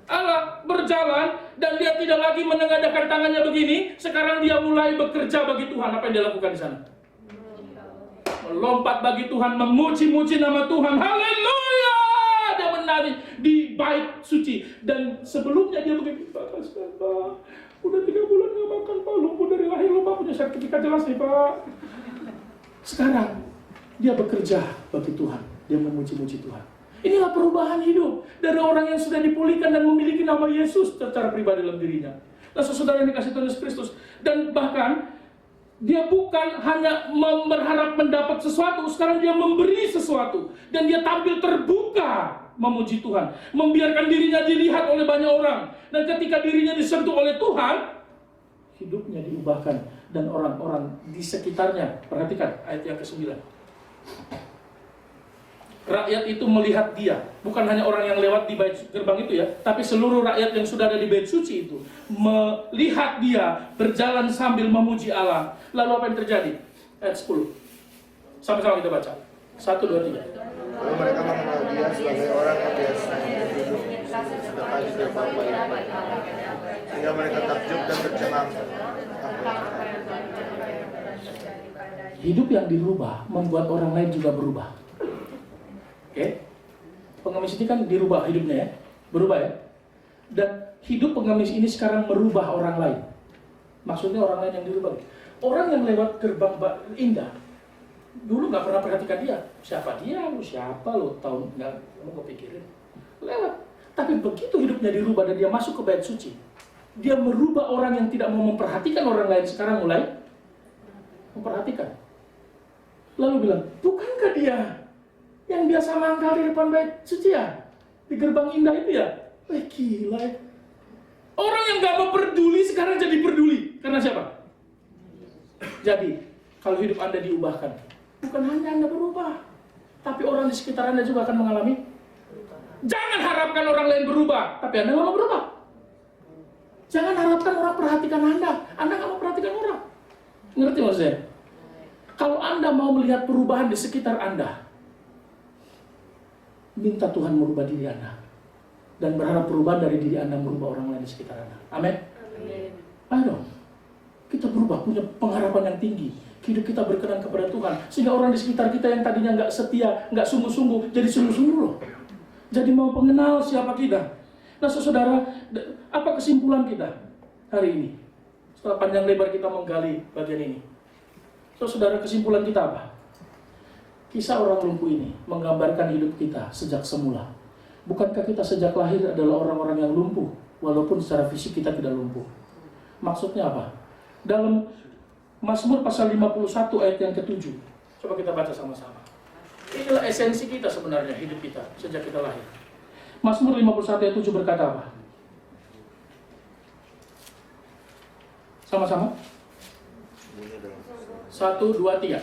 Allah, berjalan, dan dia tidak lagi menengadahkan tangannya begini. Sekarang dia mulai bekerja bagi Tuhan. Apa yang dia lakukan di sana? Melompat bagi Tuhan, memuji-muji nama Tuhan. Haleluya! Dia menari di bait suci. Dan sebelumnya dia begini, Pak, udah 3 bulan gak makan, Pak. Lumpuh dari lahir, lo Pak punya sertifikat jelas nih, Pak. Sekarang dia bekerja bagi Tuhan. Dia memuji-muji Tuhan. Inilah perubahan hidup dari orang yang sudah dipulihkan dan memiliki nama Yesus secara pribadi dalam dirinya. Nah, saudara yang dikasih Tuhan Yesus Kristus, dan bahkan dia bukan hanya berharap mendapat sesuatu, sekarang dia memberi sesuatu, dan dia tampil terbuka memuji Tuhan, membiarkan dirinya dilihat oleh banyak orang, dan ketika dirinya disentuh oleh Tuhan, hidupnya diubahkan, dan orang-orang di sekitarnya. Perhatikan ayat yang ke-9. Rakyat itu melihat dia, bukan hanya orang yang lewat di bait gerbang itu ya, tapi seluruh rakyat yang sudah ada di bait suci itu melihat dia berjalan sambil memuji Allah. Lalu apa yang terjadi? Ayat 10. Sama-sama kita baca. 1, 2, 3. Lalu mereka mengenal dia sebagai orang yang biasanya duduk sedekah di gerbang bait Allah, sehingga mereka takjub dan tercengang. Hidup yang dirubah membuat orang lain juga berubah. Oke, pengemis ini kan dirubah hidupnya ya, berubah ya. Dan hidup pengemis ini sekarang merubah orang lain. Maksudnya orang lain yang dirubah. Orang yang lewat gerbang indah, dulu nggak pernah perhatikan dia. Siapa dia? Lu siapa? Lu tahu nggak? Kamu kepikirin? Lewat. Tapi begitu hidupnya dirubah dan dia masuk ke bait suci, dia merubah orang yang tidak mau memperhatikan orang lain sekarang mulai memperhatikan. Lalu bilang, bukankah dia yang biasa mangkal di depan bait suci ya? Di gerbang indah itu ya? Gila ya. Orang yang gak mau peduli sekarang jadi peduli. Karena siapa? Jadi, kalau hidup Anda diubahkan, bukan hanya Anda berubah, tapi orang di sekitar Anda juga akan mengalami. Jangan harapkan orang lain berubah, tapi Anda gak mau berubah. Jangan harapkan orang perhatikan Anda gak mau perhatikan orang. Ngerti maksudnya? Kalau Anda mau melihat perubahan di sekitar Anda, minta Tuhan merubah diri Anda, dan berharap perubahan dari diri Anda merubah orang lain di sekitar Anda. Amin. Ayo, kita berubah, punya pengharapan yang tinggi. Hidup kita berkenan kepada Tuhan, sehingga orang di sekitar kita yang tadinya nggak setia, nggak sungguh-sungguh, jadi sungguh-sungguh loh. Jadi mau mengenal siapa kita. Nah, saudara, apa kesimpulan kita hari ini? Setelah panjang lebar kita menggali bagian ini, saudara, kesimpulan kita apa? Kisah orang lumpuh ini menggambarkan hidup kita sejak semula. Bukankah kita sejak lahir adalah orang-orang yang lumpuh, walaupun secara fisik kita tidak lumpuh? Maksudnya apa? Dalam Mazmur pasal 51 ayat yang ke-7. Coba kita baca sama-sama. Inilah esensi kita sebenarnya, hidup kita sejak kita lahir. Mazmur 51 ayat 7 berkata apa? Sama-sama. 1, 2, 3.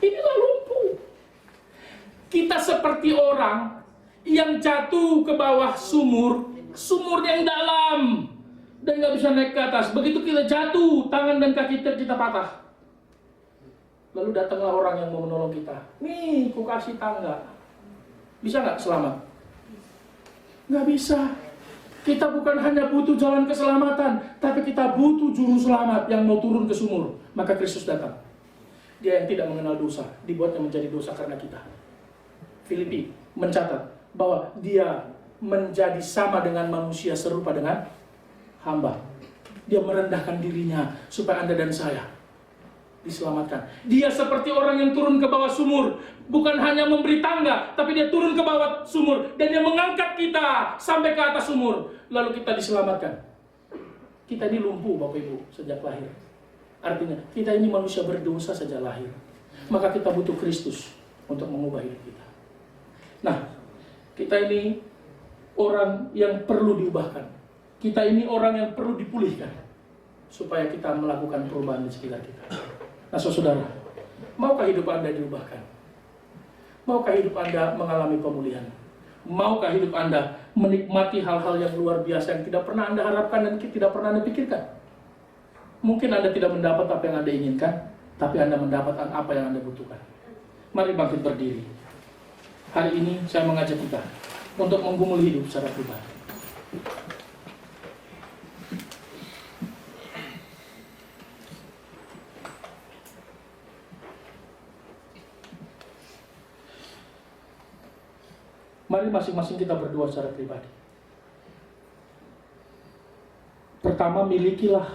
Inilah lumpuh. Kita seperti orang yang jatuh ke bawah sumur yang dalam dan nggak bisa naik ke atas. Begitu kita jatuh, tangan dan kaki kita patah. Lalu datanglah orang yang mau menolong kita. Nih, ku kasih tangga. Bisa nggak selamat? Nggak bisa. Kita bukan hanya butuh jalan keselamatan, tapi kita butuh juru selamat yang mau turun ke sumur. Maka Kristus datang. Dia yang tidak mengenal dosa, dibuatnya menjadi dosa karena kita. Filipi mencatat bahwa dia menjadi sama dengan manusia, serupa dengan hamba. Dia merendahkan dirinya supaya Anda dan saya diselamatkan. Dia seperti orang yang turun ke bawah sumur, bukan hanya memberi tangga, tapi dia turun ke bawah sumur dan dia mengangkat kita sampai ke atas sumur, lalu kita diselamatkan. Kita ini lumpuh Bapak Ibu sejak lahir. Artinya kita ini manusia berdosa sejak lahir. Maka kita butuh Kristus untuk mengubah hidup kita. Nah, kita ini orang yang perlu diubahkan. Kita ini orang yang perlu dipulihkan supaya kita melakukan perubahan di sekitar kita. Nah, saudara, maukah hidup Anda diubahkan? Maukah hidup Anda mengalami pemulihan? Maukah hidup Anda menikmati hal-hal yang luar biasa yang tidak pernah Anda harapkan dan tidak pernah Anda pikirkan? Mungkin Anda tidak mendapat apa yang Anda inginkan, tapi Anda mendapatkan apa yang Anda butuhkan. Mari bangkit berdiri. Hari ini saya mengajak kita untuk menggumuli hidup secara pribadi. Mari masing-masing kita berdoa secara pribadi. Pertama, milikilah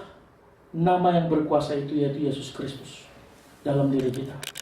nama yang berkuasa itu, yaitu Yesus Kristus dalam diri kita.